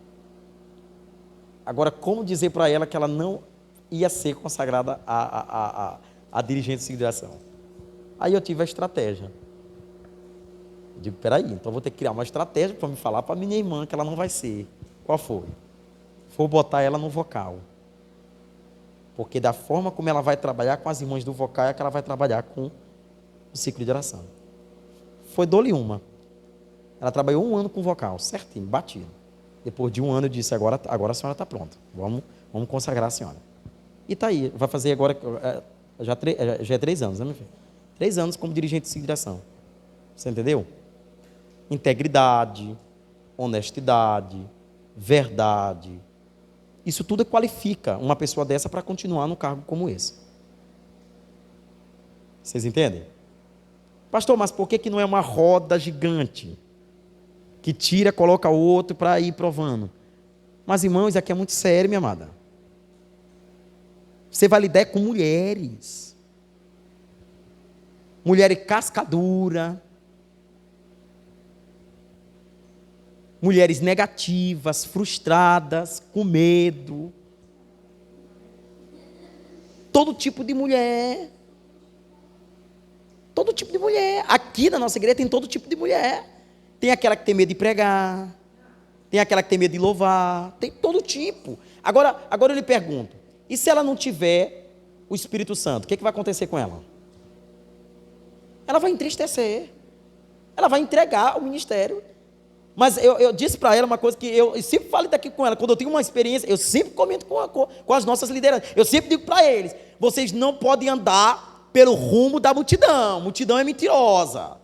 S1: Agora, como dizer para ela que ela não ia ser consagrada a dirigente de segregação. Aí eu tive a estratégia. Eu digo, peraí, então eu vou ter que criar uma estratégia para me falar para minha irmã que ela não vai ser. Qual foi? Vou botar ela no vocal. Porque da forma como ela vai trabalhar com as irmãs do vocal é que ela vai trabalhar com o ciclo de oração. Foi dole uma. Ela trabalhou 1 ano com vocal, certinho, batido. Depois de 1 ano eu disse, agora a senhora está pronta. Vamos consagrar a senhora. E está aí, vai fazer agora, já é 3 anos, né, meu filho? 3 anos como dirigente de segregação. Você entendeu? Integridade, honestidade, verdade. Isso tudo qualifica uma pessoa dessa para continuar no cargo como esse. Vocês entendem? Pastor, mas por que não é uma roda gigante? Que tira, coloca outro para ir provando. Mas, irmãos, isso aqui é muito sério, minha amada. Você vai lidar com mulheres. Mulheres cascadura. Mulheres negativas, frustradas, com medo. Todo tipo de mulher. Todo tipo de mulher. Aqui na nossa igreja tem todo tipo de mulher. Tem aquela que tem medo de pregar. Tem aquela que tem medo de louvar. Tem todo tipo. Agora eu lhe pergunto. E se ela não tiver o Espírito Santo? O que vai acontecer com ela? Ela vai entristecer. Ela vai entregar o ministério. Mas eu disse para ela uma coisa que eu sempre falo daqui com ela. Quando eu tenho uma experiência, eu sempre comento com as nossas lideranças. Eu sempre digo para eles, vocês não podem andar pelo rumo da multidão. Multidão é mentirosa.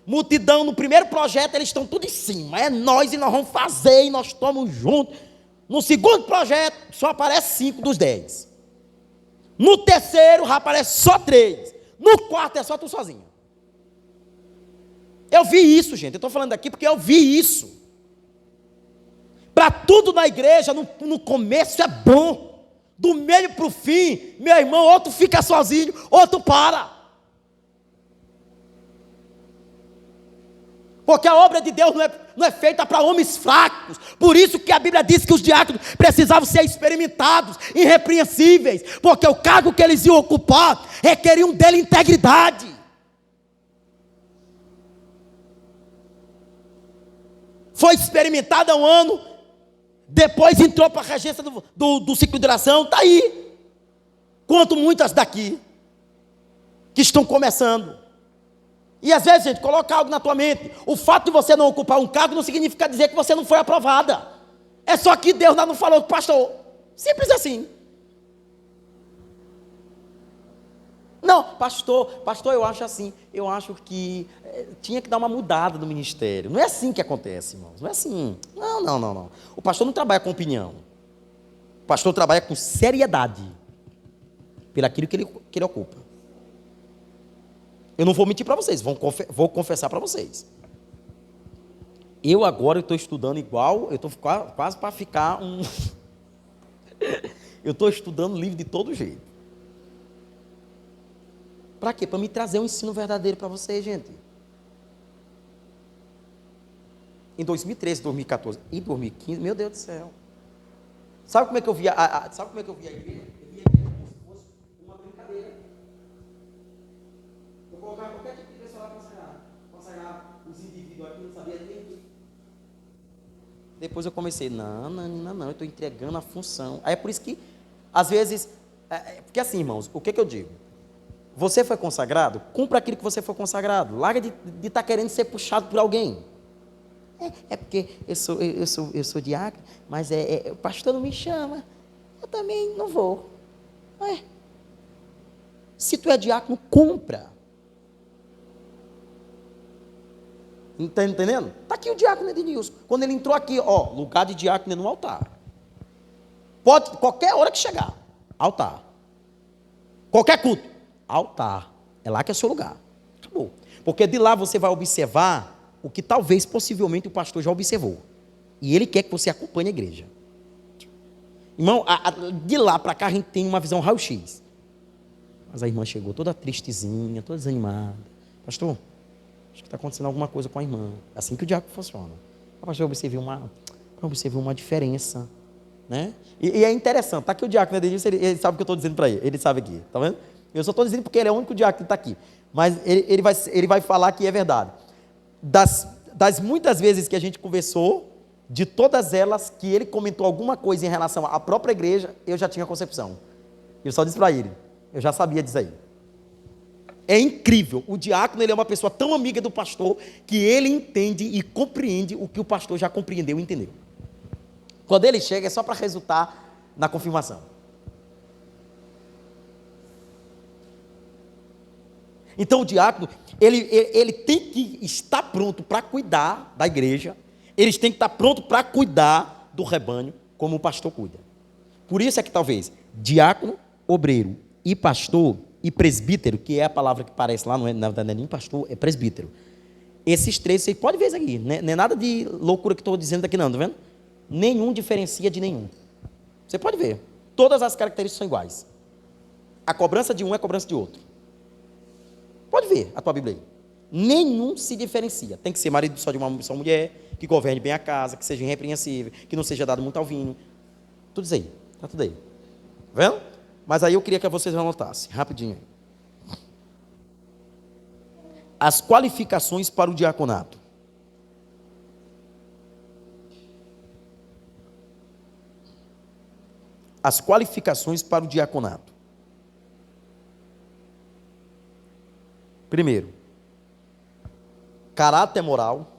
S1: Multidão, no primeiro projeto, eles estão tudo em cima. É nós e nós vamos fazer e nós estamos juntos. No segundo projeto, só aparece 5 dos 10. No terceiro, já aparece só 3. No quarto, é só tu sozinho. Eu vi isso, gente. Eu estou falando aqui porque eu vi isso. Para tudo na igreja, no começo é bom. Do meio para o fim, meu irmão, ou tu fica sozinho, ou tu para. Porque a obra de Deus não é feita para homens fracos. Por isso que a Bíblia diz que os diáconos precisavam ser experimentados, irrepreensíveis. Porque o cargo que eles iam ocupar requeriam dele integridade. Foi experimentado há 1 ano, depois entrou para a regência do ciclo de oração, está aí. Quanto muitas daqui, que estão começando. E às vezes, gente, coloca algo na tua mente. O fato de você não ocupar um cargo não significa dizer que você não foi aprovada. É só que Deus não falou com o pastor. Simples assim. Não, pastor, eu acho assim. Eu acho que tinha que dar uma mudada no ministério. Não é assim que acontece, irmãos. Não é assim. Não. O pastor não trabalha com opinião. O pastor trabalha com seriedade. Pelo aquilo que ele ocupa. Eu não vou mentir para vocês, vou confessar para vocês. Eu agora estou estudando igual, eu estou quase para ficar um... Eu estou estudando livro de todo jeito. Para quê? Para me trazer um ensino verdadeiro para vocês, gente. Em 2013, 2014 e 2015, meu Deus do céu. Sabe como é que eu via a igreja? Eu via a igreja como se fosse uma brincadeira. Eu colocava qualquer tipo de pessoa lá para consagrar os indivíduos aqui, não sabia nem. Depois eu comecei, não, eu estou entregando a função. Aí é por isso que, às vezes, porque assim, irmãos, o que eu digo? Você foi consagrado, cumpra aquilo que você foi consagrado. Larga de estar querendo ser puxado por alguém. É porque eu sou diácono, mas o pastor não me chama. Eu também não vou. Se tu é diácono, cumpra. Está entendendo? Está aqui o diácono Ednilson. Quando ele entrou aqui, lugar de diácono é no altar. Pode, qualquer hora que chegar, altar. Qualquer culto, altar. É lá que é seu lugar. Acabou. Porque de lá você vai observar o que talvez, possivelmente, o pastor já observou. E ele quer que você acompanhe a igreja. Irmão, de lá para cá a gente tem uma visão raio-x. Mas a irmã chegou toda tristezinha, toda desanimada. Pastor, acho que está acontecendo alguma coisa com a irmã. É assim que o diácono funciona. Pastor, eu observei uma diferença. né? E é interessante, tá aqui o diácono Edilson, ele sabe o que eu estou dizendo para ele sabe aqui, tá vendo? Eu só estou dizendo porque ele é o único diácono que está aqui, mas ele vai falar que é verdade. Das muitas vezes que a gente conversou, de todas elas, que ele comentou alguma coisa em relação à própria igreja, eu já tinha concepção. Eu só disse para ele, eu já sabia disso aí. É incrível, o diácono ele é uma pessoa tão amiga do pastor, que ele entende e compreende o que o pastor já compreendeu e entendeu. Quando ele chega, é só para resultar na confirmação. Então o diácono, ele tem que estar pronto para cuidar da igreja, eles têm que estar prontos para cuidar do rebanho, como o pastor cuida. Por isso é que talvez diácono, obreiro e pastor e presbítero, que é a palavra que aparece lá, não é nem pastor, é presbítero. Esses três, você pode ver isso aqui, não é nada de loucura que estou dizendo aqui não, tá vendo? Nenhum diferencia de nenhum. Você pode ver, todas as características são iguais. A cobrança de um é a cobrança de outro. Pode ver a tua Bíblia aí. Nenhum se diferencia. Tem que ser marido só de uma só mulher, que governe bem a casa, que seja irrepreensível, que não seja dado muito ao vinho. Tudo isso aí. Está tudo aí. Tá vendo? Mas aí eu queria que vocês anotassem, rapidinho. As qualificações para o diaconato. As qualificações para o diaconato. Primeiro, caráter moral.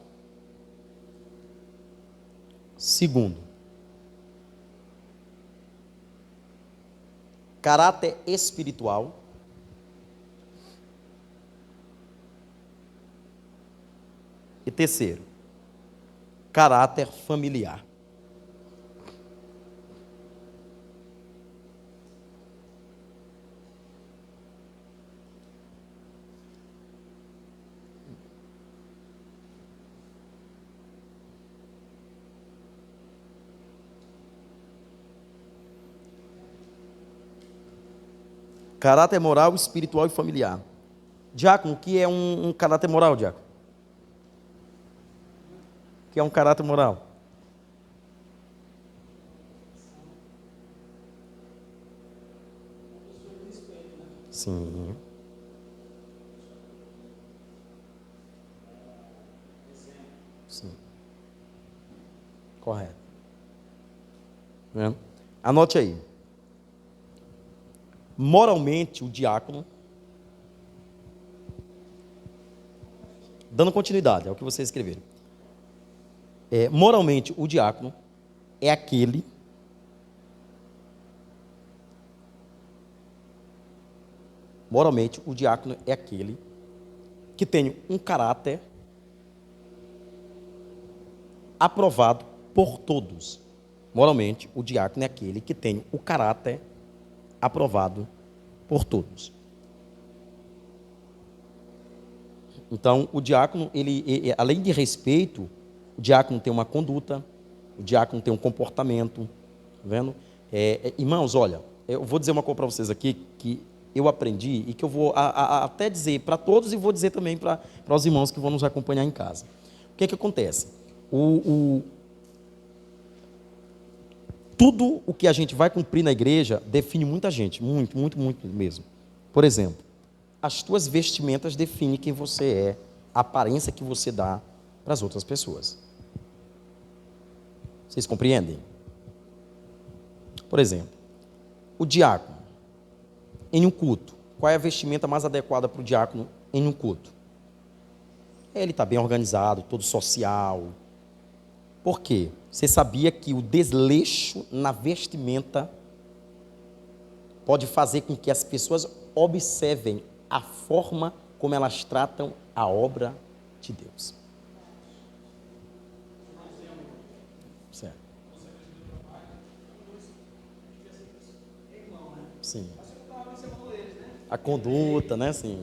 S1: Segundo, caráter espiritual. E terceiro, caráter familiar. Caráter moral, espiritual e familiar. Diácono, o que é um caráter moral, diácono? O que é um caráter moral? Sim. Sim. Correto. Anote aí. Moralmente, o diácono, dando continuidade ao que vocês escreveram, moralmente, o diácono é aquele que tem um caráter aprovado por todos. Moralmente, o diácono é aquele que tem o caráter aprovado por todos. Então, o diácono, ele, além de respeito, o diácono tem uma conduta, o diácono tem um comportamento, tá vendo? Irmãos, olha, eu vou dizer uma coisa para vocês aqui, que eu aprendi e que eu vou até dizer para todos e vou dizer também para os irmãos que vão nos acompanhar em casa. O que acontece? Tudo o que a gente vai cumprir na igreja define muita gente, muito, muito, muito mesmo. Por exemplo, as tuas vestimentas definem quem você é, a aparência que você dá para as outras pessoas. Vocês compreendem? Por exemplo, o diácono, em um culto, qual é a vestimenta mais adequada para o diácono em um culto? Ele está bem organizado, todo social. Por quê? Você sabia que o desleixo na vestimenta pode fazer com que as pessoas observem a forma como elas tratam a obra de Deus. Certo. Sim. A conduta, né? Sim.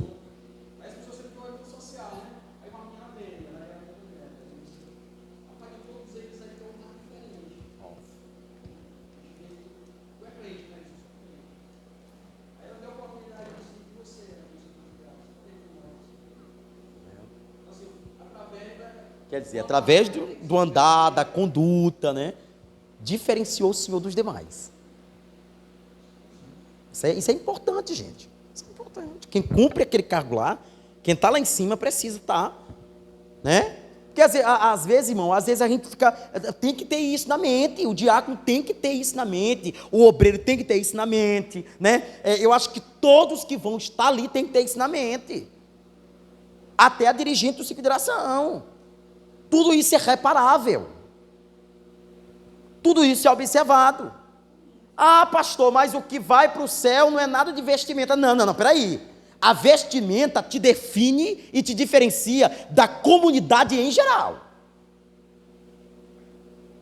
S1: Quer dizer, através do andar, da conduta, né? diferenciou o Senhor dos demais. Isso é importante, gente. Isso é importante. Quem cumpre aquele cargo lá, quem está lá em cima precisa estar, né? Porque às vezes, irmão, às vezes a gente tem que ter isso na mente, o diácono tem que ter isso na mente, o obreiro tem que ter isso na mente, né? Eu acho que todos que vão estar ali têm que ter isso na mente. Até a dirigente do ciclo de oração. Tudo isso é reparável. Tudo isso é observado. Ah, pastor, mas o que vai para o céu não é nada de vestimenta. Não, peraí. A vestimenta te define e te diferencia da comunidade em geral.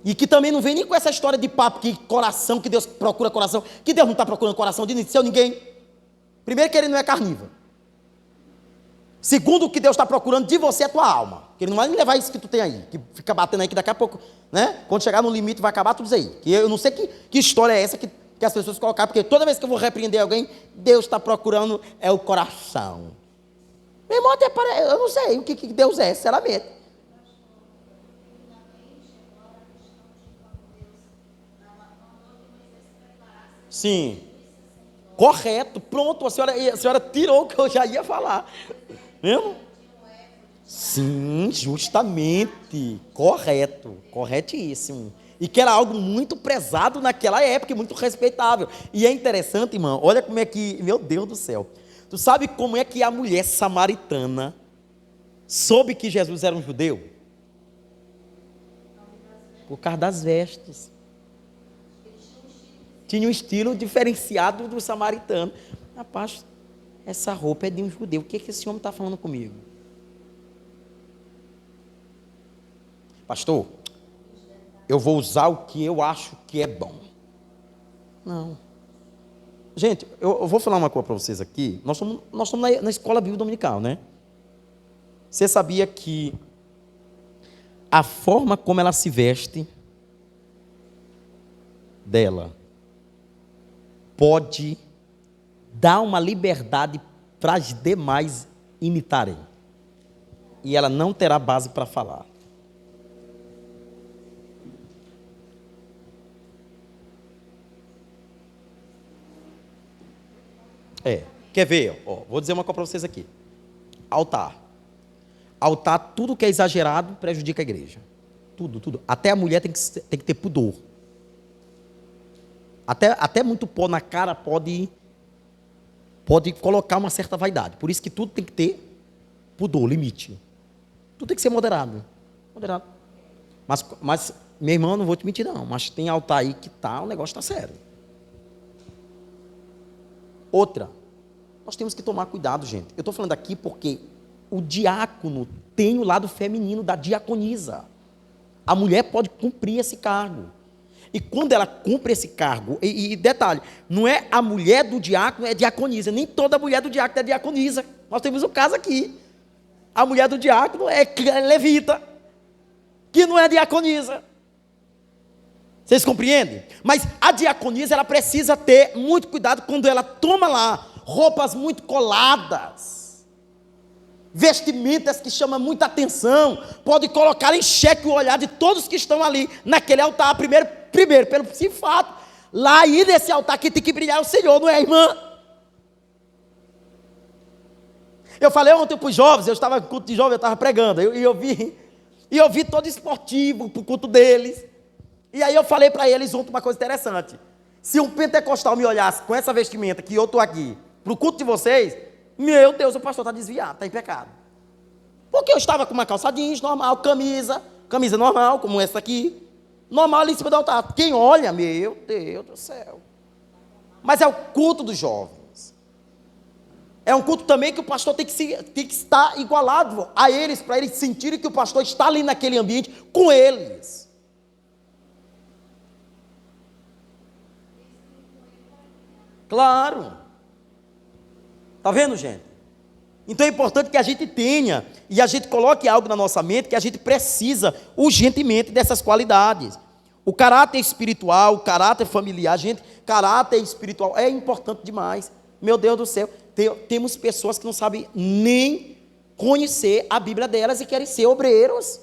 S1: E que também não vem nem com essa história de papo que coração, que Deus procura coração, que Deus não está procurando coração de ninguém. Primeiro que ele não é carnívoro. Segundo, o que Deus está procurando de você é tua alma. Que ele não vai nem levar isso que tu tem aí, que fica batendo aí, que daqui a pouco, né? Quando chegar no limite vai acabar tudo isso aí. Que eu não sei que história é essa que as pessoas colocaram, porque toda vez que eu vou repreender alguém, Deus está procurando o coração. Meu irmão, até eu não sei o que Deus é, sinceramente. Sim. Correto, pronto, a senhora tirou o que eu já ia falar. Mesmo? Sim, justamente. Correto, corretíssimo. E que era algo muito prezado naquela época, muito respeitável. E é interessante, irmão, olha como é que, meu Deus do céu. Tu sabe como é que a mulher samaritana soube que Jesus era um judeu? Por causa das vestes. Tinha um estilo diferenciado do samaritano. Rapaz, essa roupa é de um judeu. O que esse homem está falando comigo? Pastor, eu vou usar o que eu acho que é bom. Não. Gente, eu vou falar uma coisa para vocês aqui. Nós estamos na escola bíblica dominical, né? Você sabia que a forma como ela se veste dela pode dar uma liberdade para as demais imitarem. E ela não terá base para falar. Quer ver? Vou dizer uma coisa para vocês aqui. Altar. Altar, tudo que é exagerado prejudica a igreja. Tudo. Até a mulher tem que ter pudor. Até muito pó na cara pode colocar uma certa vaidade. Por isso que tudo tem que ter pudor, limite. Tudo tem que ser moderado. Mas meu irmão, não vou te mentir não, mas tem altar aí que o negócio está sério. Outra, nós temos que tomar cuidado, gente. Eu estou falando aqui porque o diácono tem o lado feminino da diaconisa. A mulher pode cumprir esse cargo. E quando ela cumpre esse cargo, e detalhe, não é a mulher do diácono, é diaconisa. Nem toda mulher do diácono é diaconisa. Nós temos um caso aqui. A mulher do diácono é levita, que não é diaconisa. Vocês compreendem? Mas a diaconisa, ela precisa ter muito cuidado quando ela toma lá roupas muito coladas, vestimentas que chamam muita atenção, pode colocar em xeque o olhar de todos que estão ali naquele altar. Primeiro pelo simples fato, lá aí nesse altar que tem que brilhar o Senhor, não é, irmã? Eu falei ontem para os jovens, eu estava no culto de jovens, eu estava pregando, e eu vi todo esportivo para o culto deles. E aí eu falei para eles ontem uma coisa interessante. Se um pentecostal me olhasse com essa vestimenta que eu estou aqui, para o culto de vocês, meu Deus, o pastor está desviado, está em pecado. Porque eu estava com uma calça jeans normal, camisa normal, como essa aqui, normal ali em cima do altar. Quem olha, meu Deus do céu. Mas é o culto dos jovens. É um culto também que o pastor tem que estar igualado a eles, para eles sentirem que o pastor está ali naquele ambiente com eles. Claro. Está vendo, gente? Então é importante que a gente tenha e a gente coloque algo na nossa mente que a gente precisa urgentemente dessas qualidades. O caráter espiritual, o caráter familiar, caráter espiritual é importante demais. Meu Deus do céu, temos pessoas que não sabem nem conhecer a Bíblia delas e querem ser obreiros.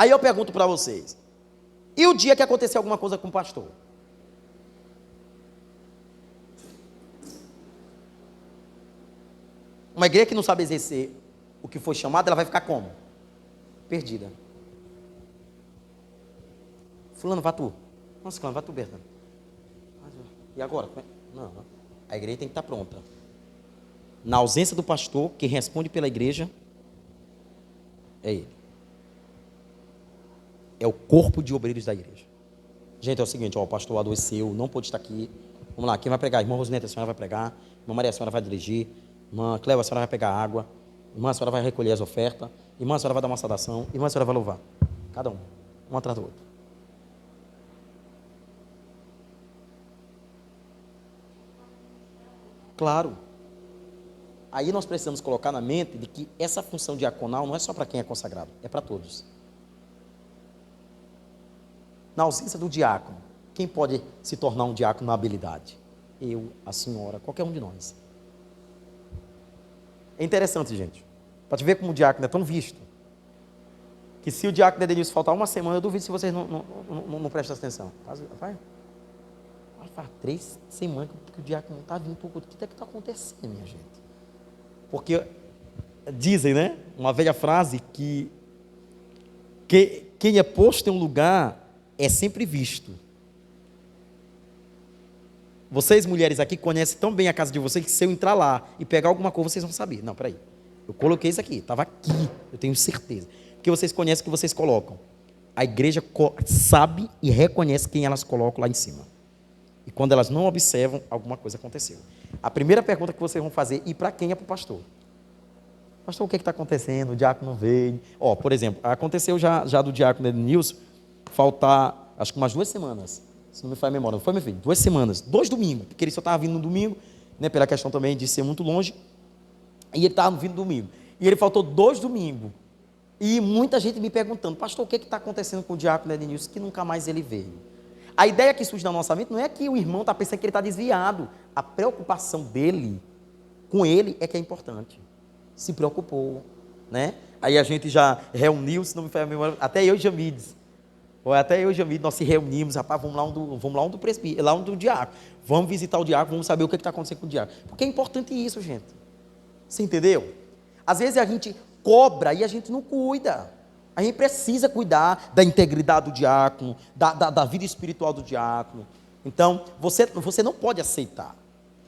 S1: Aí eu pergunto para vocês, e o dia que acontecer alguma coisa com o pastor? Uma igreja que não sabe exercer o que foi chamado, ela vai ficar como? Perdida. Fulano, vá tu. Nossa, fulano, vá tu, Bertano. E agora? Não, a igreja tem que estar pronta. Na ausência do pastor, quem responde pela igreja é ele. É o corpo de obreiros da igreja. Gente, é o seguinte, o pastor adoeceu, não pôde estar aqui. Vamos lá, quem vai pregar? Irmã Rosinete, a senhora vai pregar. Irmã Maria, a senhora vai dirigir. Irmã Cleo, a senhora vai pegar água. Irmã, a senhora vai recolher as ofertas. Irmã, a senhora vai dar uma saudação. Irmã, a senhora vai louvar. Cada um atrás do outro. Claro. Aí nós precisamos colocar na mente de que essa função diaconal não é só para quem é consagrado, é para todos. Na ausência do diácono, quem pode se tornar um diácono na habilidade? Eu, a senhora, qualquer um de nós. É interessante, gente, para te ver como o diácono é tão visto, que se o diácono Edenilson faltar uma semana, eu duvido se vocês não prestam atenção. Faz 3 semanas que o diácono não está vindo para o culto. O que é que está acontecendo, minha gente? Porque dizem, né, uma velha frase que quem é posto em um lugar é sempre visto. Vocês, mulheres aqui, conhecem tão bem a casa de vocês que se eu entrar lá e pegar alguma coisa, vocês vão saber. Não, peraí. Eu coloquei isso aqui, estava aqui, eu tenho certeza. Porque vocês conhecem o que vocês colocam. A igreja sabe e reconhece quem elas colocam lá em cima. E quando elas não observam, alguma coisa aconteceu. A primeira pergunta que vocês vão fazer, e para quem é para o pastor? Pastor, o que está acontecendo? O diácono não veio. Por exemplo, aconteceu já do diácono Edenilson faltar, acho que umas 2 semanas, se não me falha a memória, não foi, meu filho? 2 semanas, 2 domingos, porque ele só estava vindo no domingo, né, pela questão também de ser muito longe, e ele estava vindo no domingo. E ele faltou 2 domingos. E muita gente me perguntando, pastor, o que está acontecendo com o diácono Edenilson, que nunca mais ele veio? A ideia que surge na nossa mente não é que o irmão está pensando que ele está desviado. A preocupação dele com ele é que é importante. Se preocupou, né? Aí a gente já reuniu, se não me falha a memória, até eu e Jamides. Até eu e Jamides, nós se reunimos, rapaz, vamos lá um do presbítero, lá um do diácono. Vamos visitar o diácono, vamos saber o que está acontecendo com o diácono. Porque é importante isso, gente. Você entendeu? Às vezes a gente cobra e a gente não cuida. A gente precisa cuidar da integridade do diácono, da vida espiritual do diácono. Então, você não pode aceitar.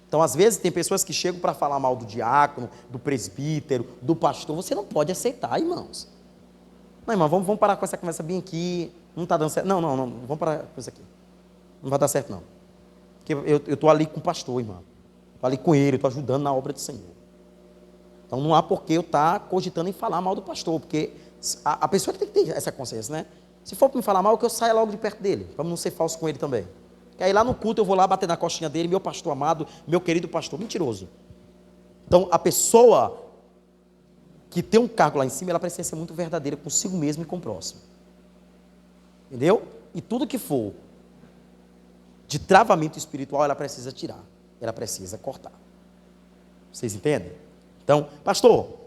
S1: Então, às vezes, tem pessoas que chegam para falar mal do diácono, do presbítero, do pastor. Você não pode aceitar, irmãos. Não, irmão, vamos parar com essa conversa bem aqui. Não está dando certo. Não, vamos parar com isso aqui. Não vai dar certo, não. Porque eu estou ali com o pastor, irmão. Estou ali com ele, estou ajudando na obra do Senhor. Então, não há por que eu estar cogitando em falar mal do pastor, porque a pessoa que tem que ter essa consciência, né? Se for para me falar mal, que eu saia logo de perto dele, para não ser falso com ele também. Que aí lá no culto eu vou lá bater na costinha dele, meu pastor amado, meu querido pastor, mentiroso. Então, a pessoa que tem um cargo lá em cima, ela precisa ser muito verdadeira consigo mesmo e com o próximo. Entendeu? E tudo que for de travamento espiritual, ela precisa tirar, ela precisa cortar. Vocês entendem? Então, pastor,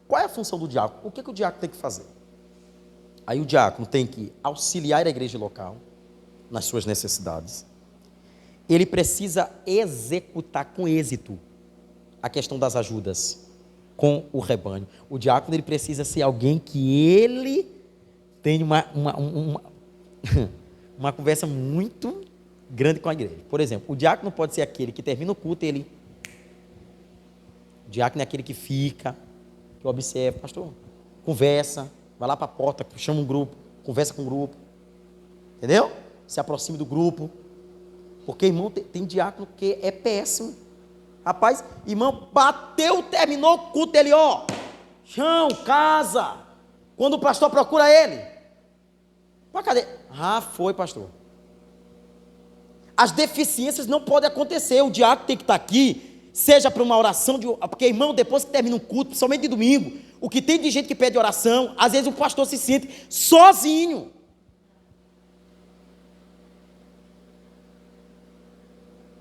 S1: qual é a função do diácono? O que o diácono tem que fazer? Aí o diácono tem que auxiliar a igreja local nas suas necessidades. Ele precisa executar com êxito a questão das ajudas com o rebanho. O diácono ele precisa ser alguém que ele tem uma conversa muito grande com a igreja. Por exemplo, o diácono pode ser aquele que termina o culto e o diácono é aquele que fica, que observa, pastor, conversa, vai lá para a porta, chama um grupo, conversa com o grupo, entendeu? Se aproxime do grupo, porque, irmão, tem diácono que é péssimo. Rapaz, irmão, bateu, terminou o culto dele, chão, casa. Quando o pastor procura ele, cadê? Foi, pastor. As deficiências não podem acontecer, o diácono tem que estar aqui, seja para uma oração, porque, irmão, depois que termina um culto, principalmente de domingo, o que tem de gente que pede oração, às vezes o pastor se sente sozinho.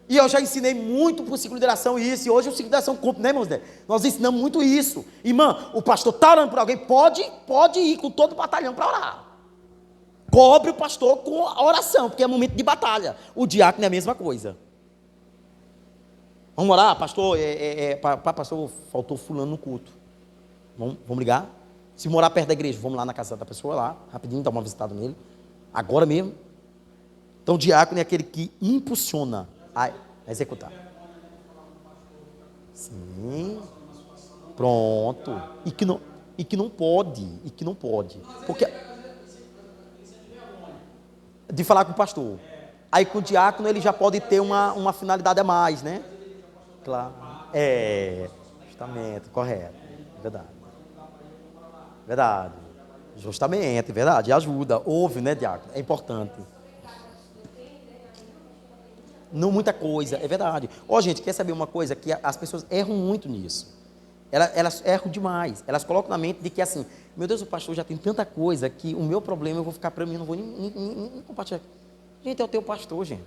S1: E eu já ensinei muito para o ciclo de oração isso, e hoje o ciclo de oração cumpre, né, irmãos? Nós ensinamos muito isso. Irmã, o pastor está orando por alguém, pode ir com todo o batalhão para orar. Cobre o pastor com a oração, porque é momento de batalha. O diácono é a mesma coisa. Vamos orar, pastor? Pastor, faltou fulano no culto. Vamos ligar? Se morar perto da igreja, vamos lá na casa da pessoa, lá, rapidinho, dar uma visitada nele. Agora mesmo. Então, o diácono é aquele que impulsiona a executar. Sim. Pronto. E que não pode. Porque de falar com o pastor. Aí com o diácono ele já pode ter uma finalidade a mais, né? Claro. Justamente, correto. Verdade. Verdade. Justamente, verdade. E ajuda. Ouve, né, diácono? É importante. Não muita coisa, é verdade. Gente, quer saber uma coisa? Que as pessoas erram muito nisso. Elas erram demais. Elas colocam na mente de que assim, meu Deus, o pastor já tem tanta coisa que o meu problema eu vou ficar para mim, não vou nem compartilhar. Gente, é o teu pastor, gente.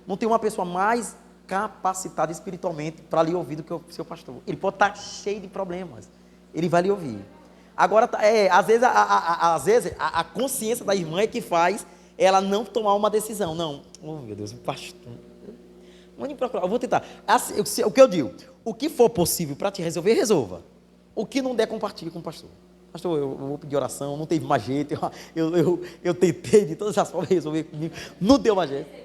S1: Não tem uma pessoa mais capacitada espiritualmente para lhe ouvir do que o seu pastor. Ele pode estar cheio de problemas. Ele vai lhe ouvir. Agora, às vezes a consciência da irmã é que faz ela não tomar uma decisão. Não, oh meu Deus, o pastor. Vamos procurar, eu vou tentar. Assim, o que eu digo, o que for possível para te resolver, resolva. O que não der, compartilhe com o pastor. Pastor, eu vou pedir oração, não teve mais jeito. Eu tentei de todas as formas resolver comigo, não deu mais jeito.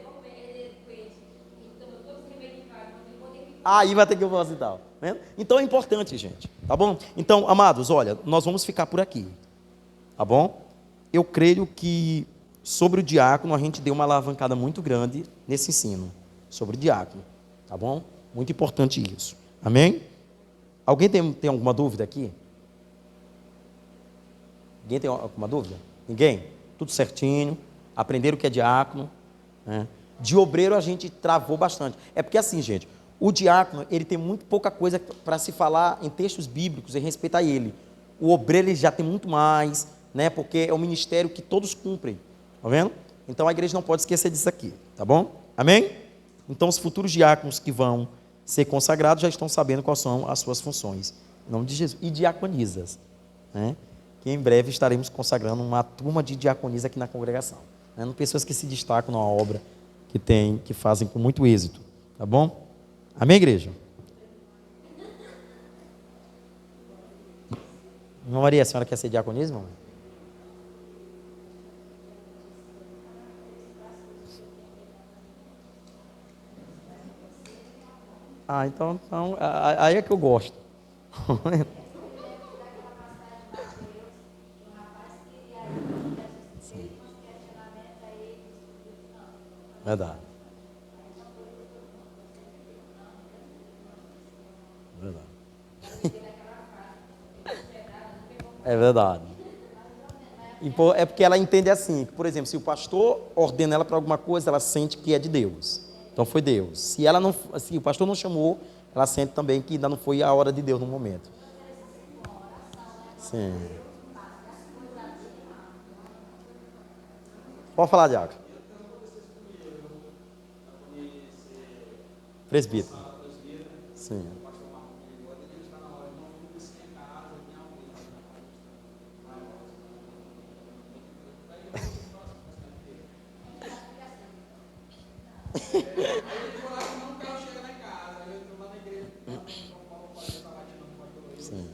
S1: Aí vai ter que ouvir e tal. Né? Então é importante, gente. Tá bom? Então, amados, olha, nós vamos ficar por aqui. Tá bom? Eu creio que sobre o diácono a gente deu uma alavancada muito grande nesse ensino. Sobre o diácono. Tá bom? Muito importante isso. Amém? Alguém tem alguma dúvida aqui? Ninguém tem alguma dúvida? Ninguém? Tudo certinho. Aprenderam o que é diácono. Né? De obreiro a gente travou bastante. É porque assim, gente, o diácono, ele tem muito pouca coisa para se falar em textos bíblicos em respeito a ele. O obreiro ele já tem muito mais, né? Porque é um ministério que todos cumprem. Tá vendo? Então a igreja não pode esquecer disso aqui. Tá bom? Amém? Então os futuros diáconos que vão ser consagrados já estão sabendo quais são as suas funções. Em nome de Jesus. E diaconisas, né? Que em breve estaremos consagrando uma turma de diaconisas aqui na congregação. Né? Pessoas que se destacam na obra que fazem com muito êxito. Tá bom? Amém, igreja? Irmã Maria, a senhora quer ser diaconisa, irmã? Então aí é que eu gosto. Verdade. É verdade. É porque ela entende assim, que, por exemplo, se o pastor ordena ela para alguma coisa, ela sente que é de Deus. Então foi Deus. Se o pastor não chamou, ela sente também que ainda não foi a hora de Deus no momento. Sim. Pode falar, Diaco. Presbítero. Sim. Sim.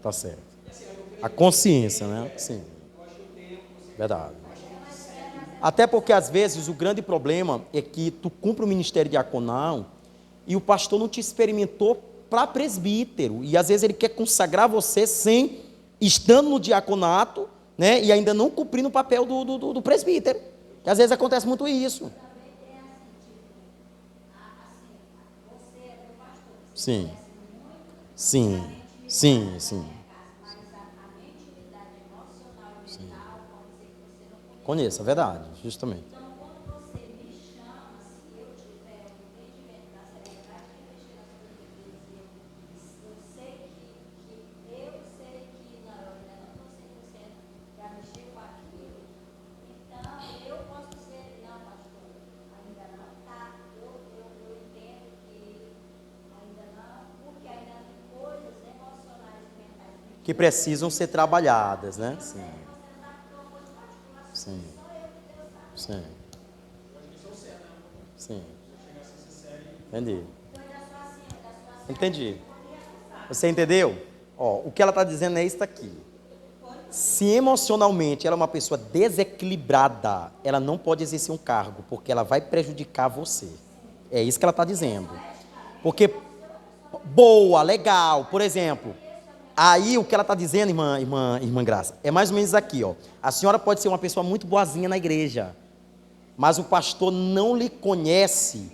S1: Tá certo. A consciência, né? Sim. Verdade. Até porque, às vezes, o grande problema é que tu cumpre o ministério diaconal e o pastor não te experimentou para presbítero. E, às vezes, ele quer consagrar você sem, estando no diaconato, né? E ainda não cumprindo o papel do presbítero. Que, às vezes, acontece muito isso. Sim. Sim. Sim, sim. Conheço, é verdade, justamente. que precisam ser trabalhadas, né? Sim. Sim. Sim. Sim. Entendi. Você entendeu? Ó, o que ela está dizendo é isso aqui. Se emocionalmente ela é uma pessoa desequilibrada, ela não pode exercer um cargo, porque ela vai prejudicar você. É isso que ela está dizendo. Porque, boa, legal, por exemplo, aí o que ela está dizendo, irmã Graça, é mais ou menos aqui, ó. A senhora pode ser uma pessoa muito boazinha na igreja, mas o pastor não lhe conhece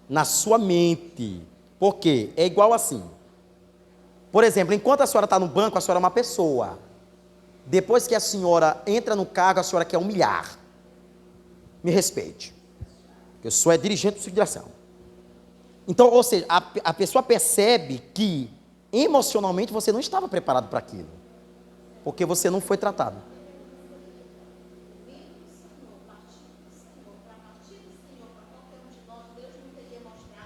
S1: na sua mente. Por quê? É igual assim. Por exemplo, enquanto a senhora está no banco, a senhora é uma pessoa. Depois que a senhora entra no cargo, a senhora quer humilhar. Me respeite. Eu sou dirigente de direção. Então, ou seja, a pessoa percebe que emocionalmente você não estava preparado para aquilo. Porque você não foi tratado.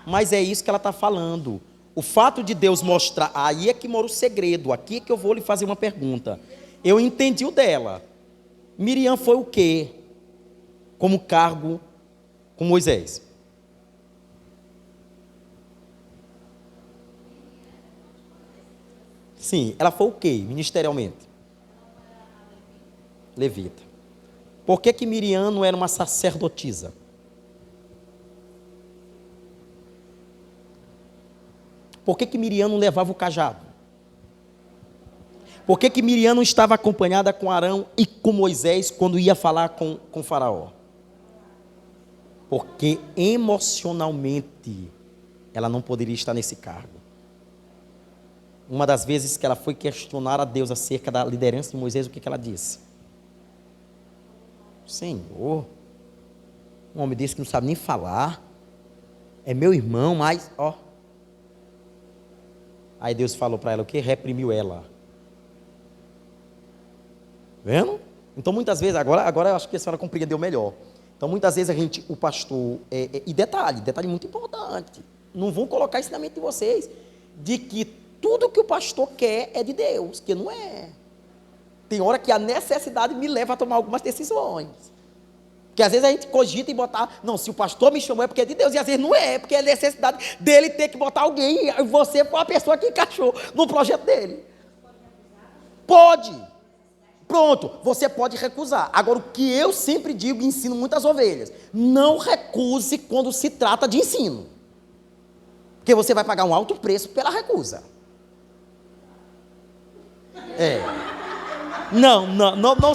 S1: Mas é isso que ela está falando. O fato de Deus mostrar, aí é que mora o segredo. Aqui é que eu vou lhe fazer uma pergunta. Eu entendi o dela. Miriam foi o quê? Como cargo com Moisés? Sim, ela foi o quê, ministerialmente? Levita. Por que Miriam não era uma sacerdotisa? Por que Miriam não levava o cajado? Por que Miriam não estava acompanhada com Arão e com Moisés quando ia falar com Faraó? Porque emocionalmente ela não poderia estar nesse cargo. Uma das vezes que ela foi questionar a Deus acerca da liderança de Moisés, o que ela disse? Senhor, um homem desse que não sabe nem falar, é meu irmão, mas, ó. Aí Deus falou para ela o que? Reprimiu ela. Vendo? Então muitas vezes, agora eu acho que a senhora compreendeu melhor. Então muitas vezes o pastor, e detalhe muito importante, não vão colocar isso na mente de vocês, de que tudo que o pastor quer é de Deus, que não é. Tem hora que a necessidade me leva a tomar algumas decisões. Porque às vezes a gente cogita e botar, não, se o pastor me chamou é porque é de Deus, e às vezes não é, porque é necessidade dele ter que botar alguém, e você foi a pessoa que encaixou no projeto dele. Pode. Pronto, você pode recusar. Agora, o que eu sempre digo e ensino muitas ovelhas, não recuse quando se trata de ensino. Porque você vai pagar um alto preço pela recusa. Não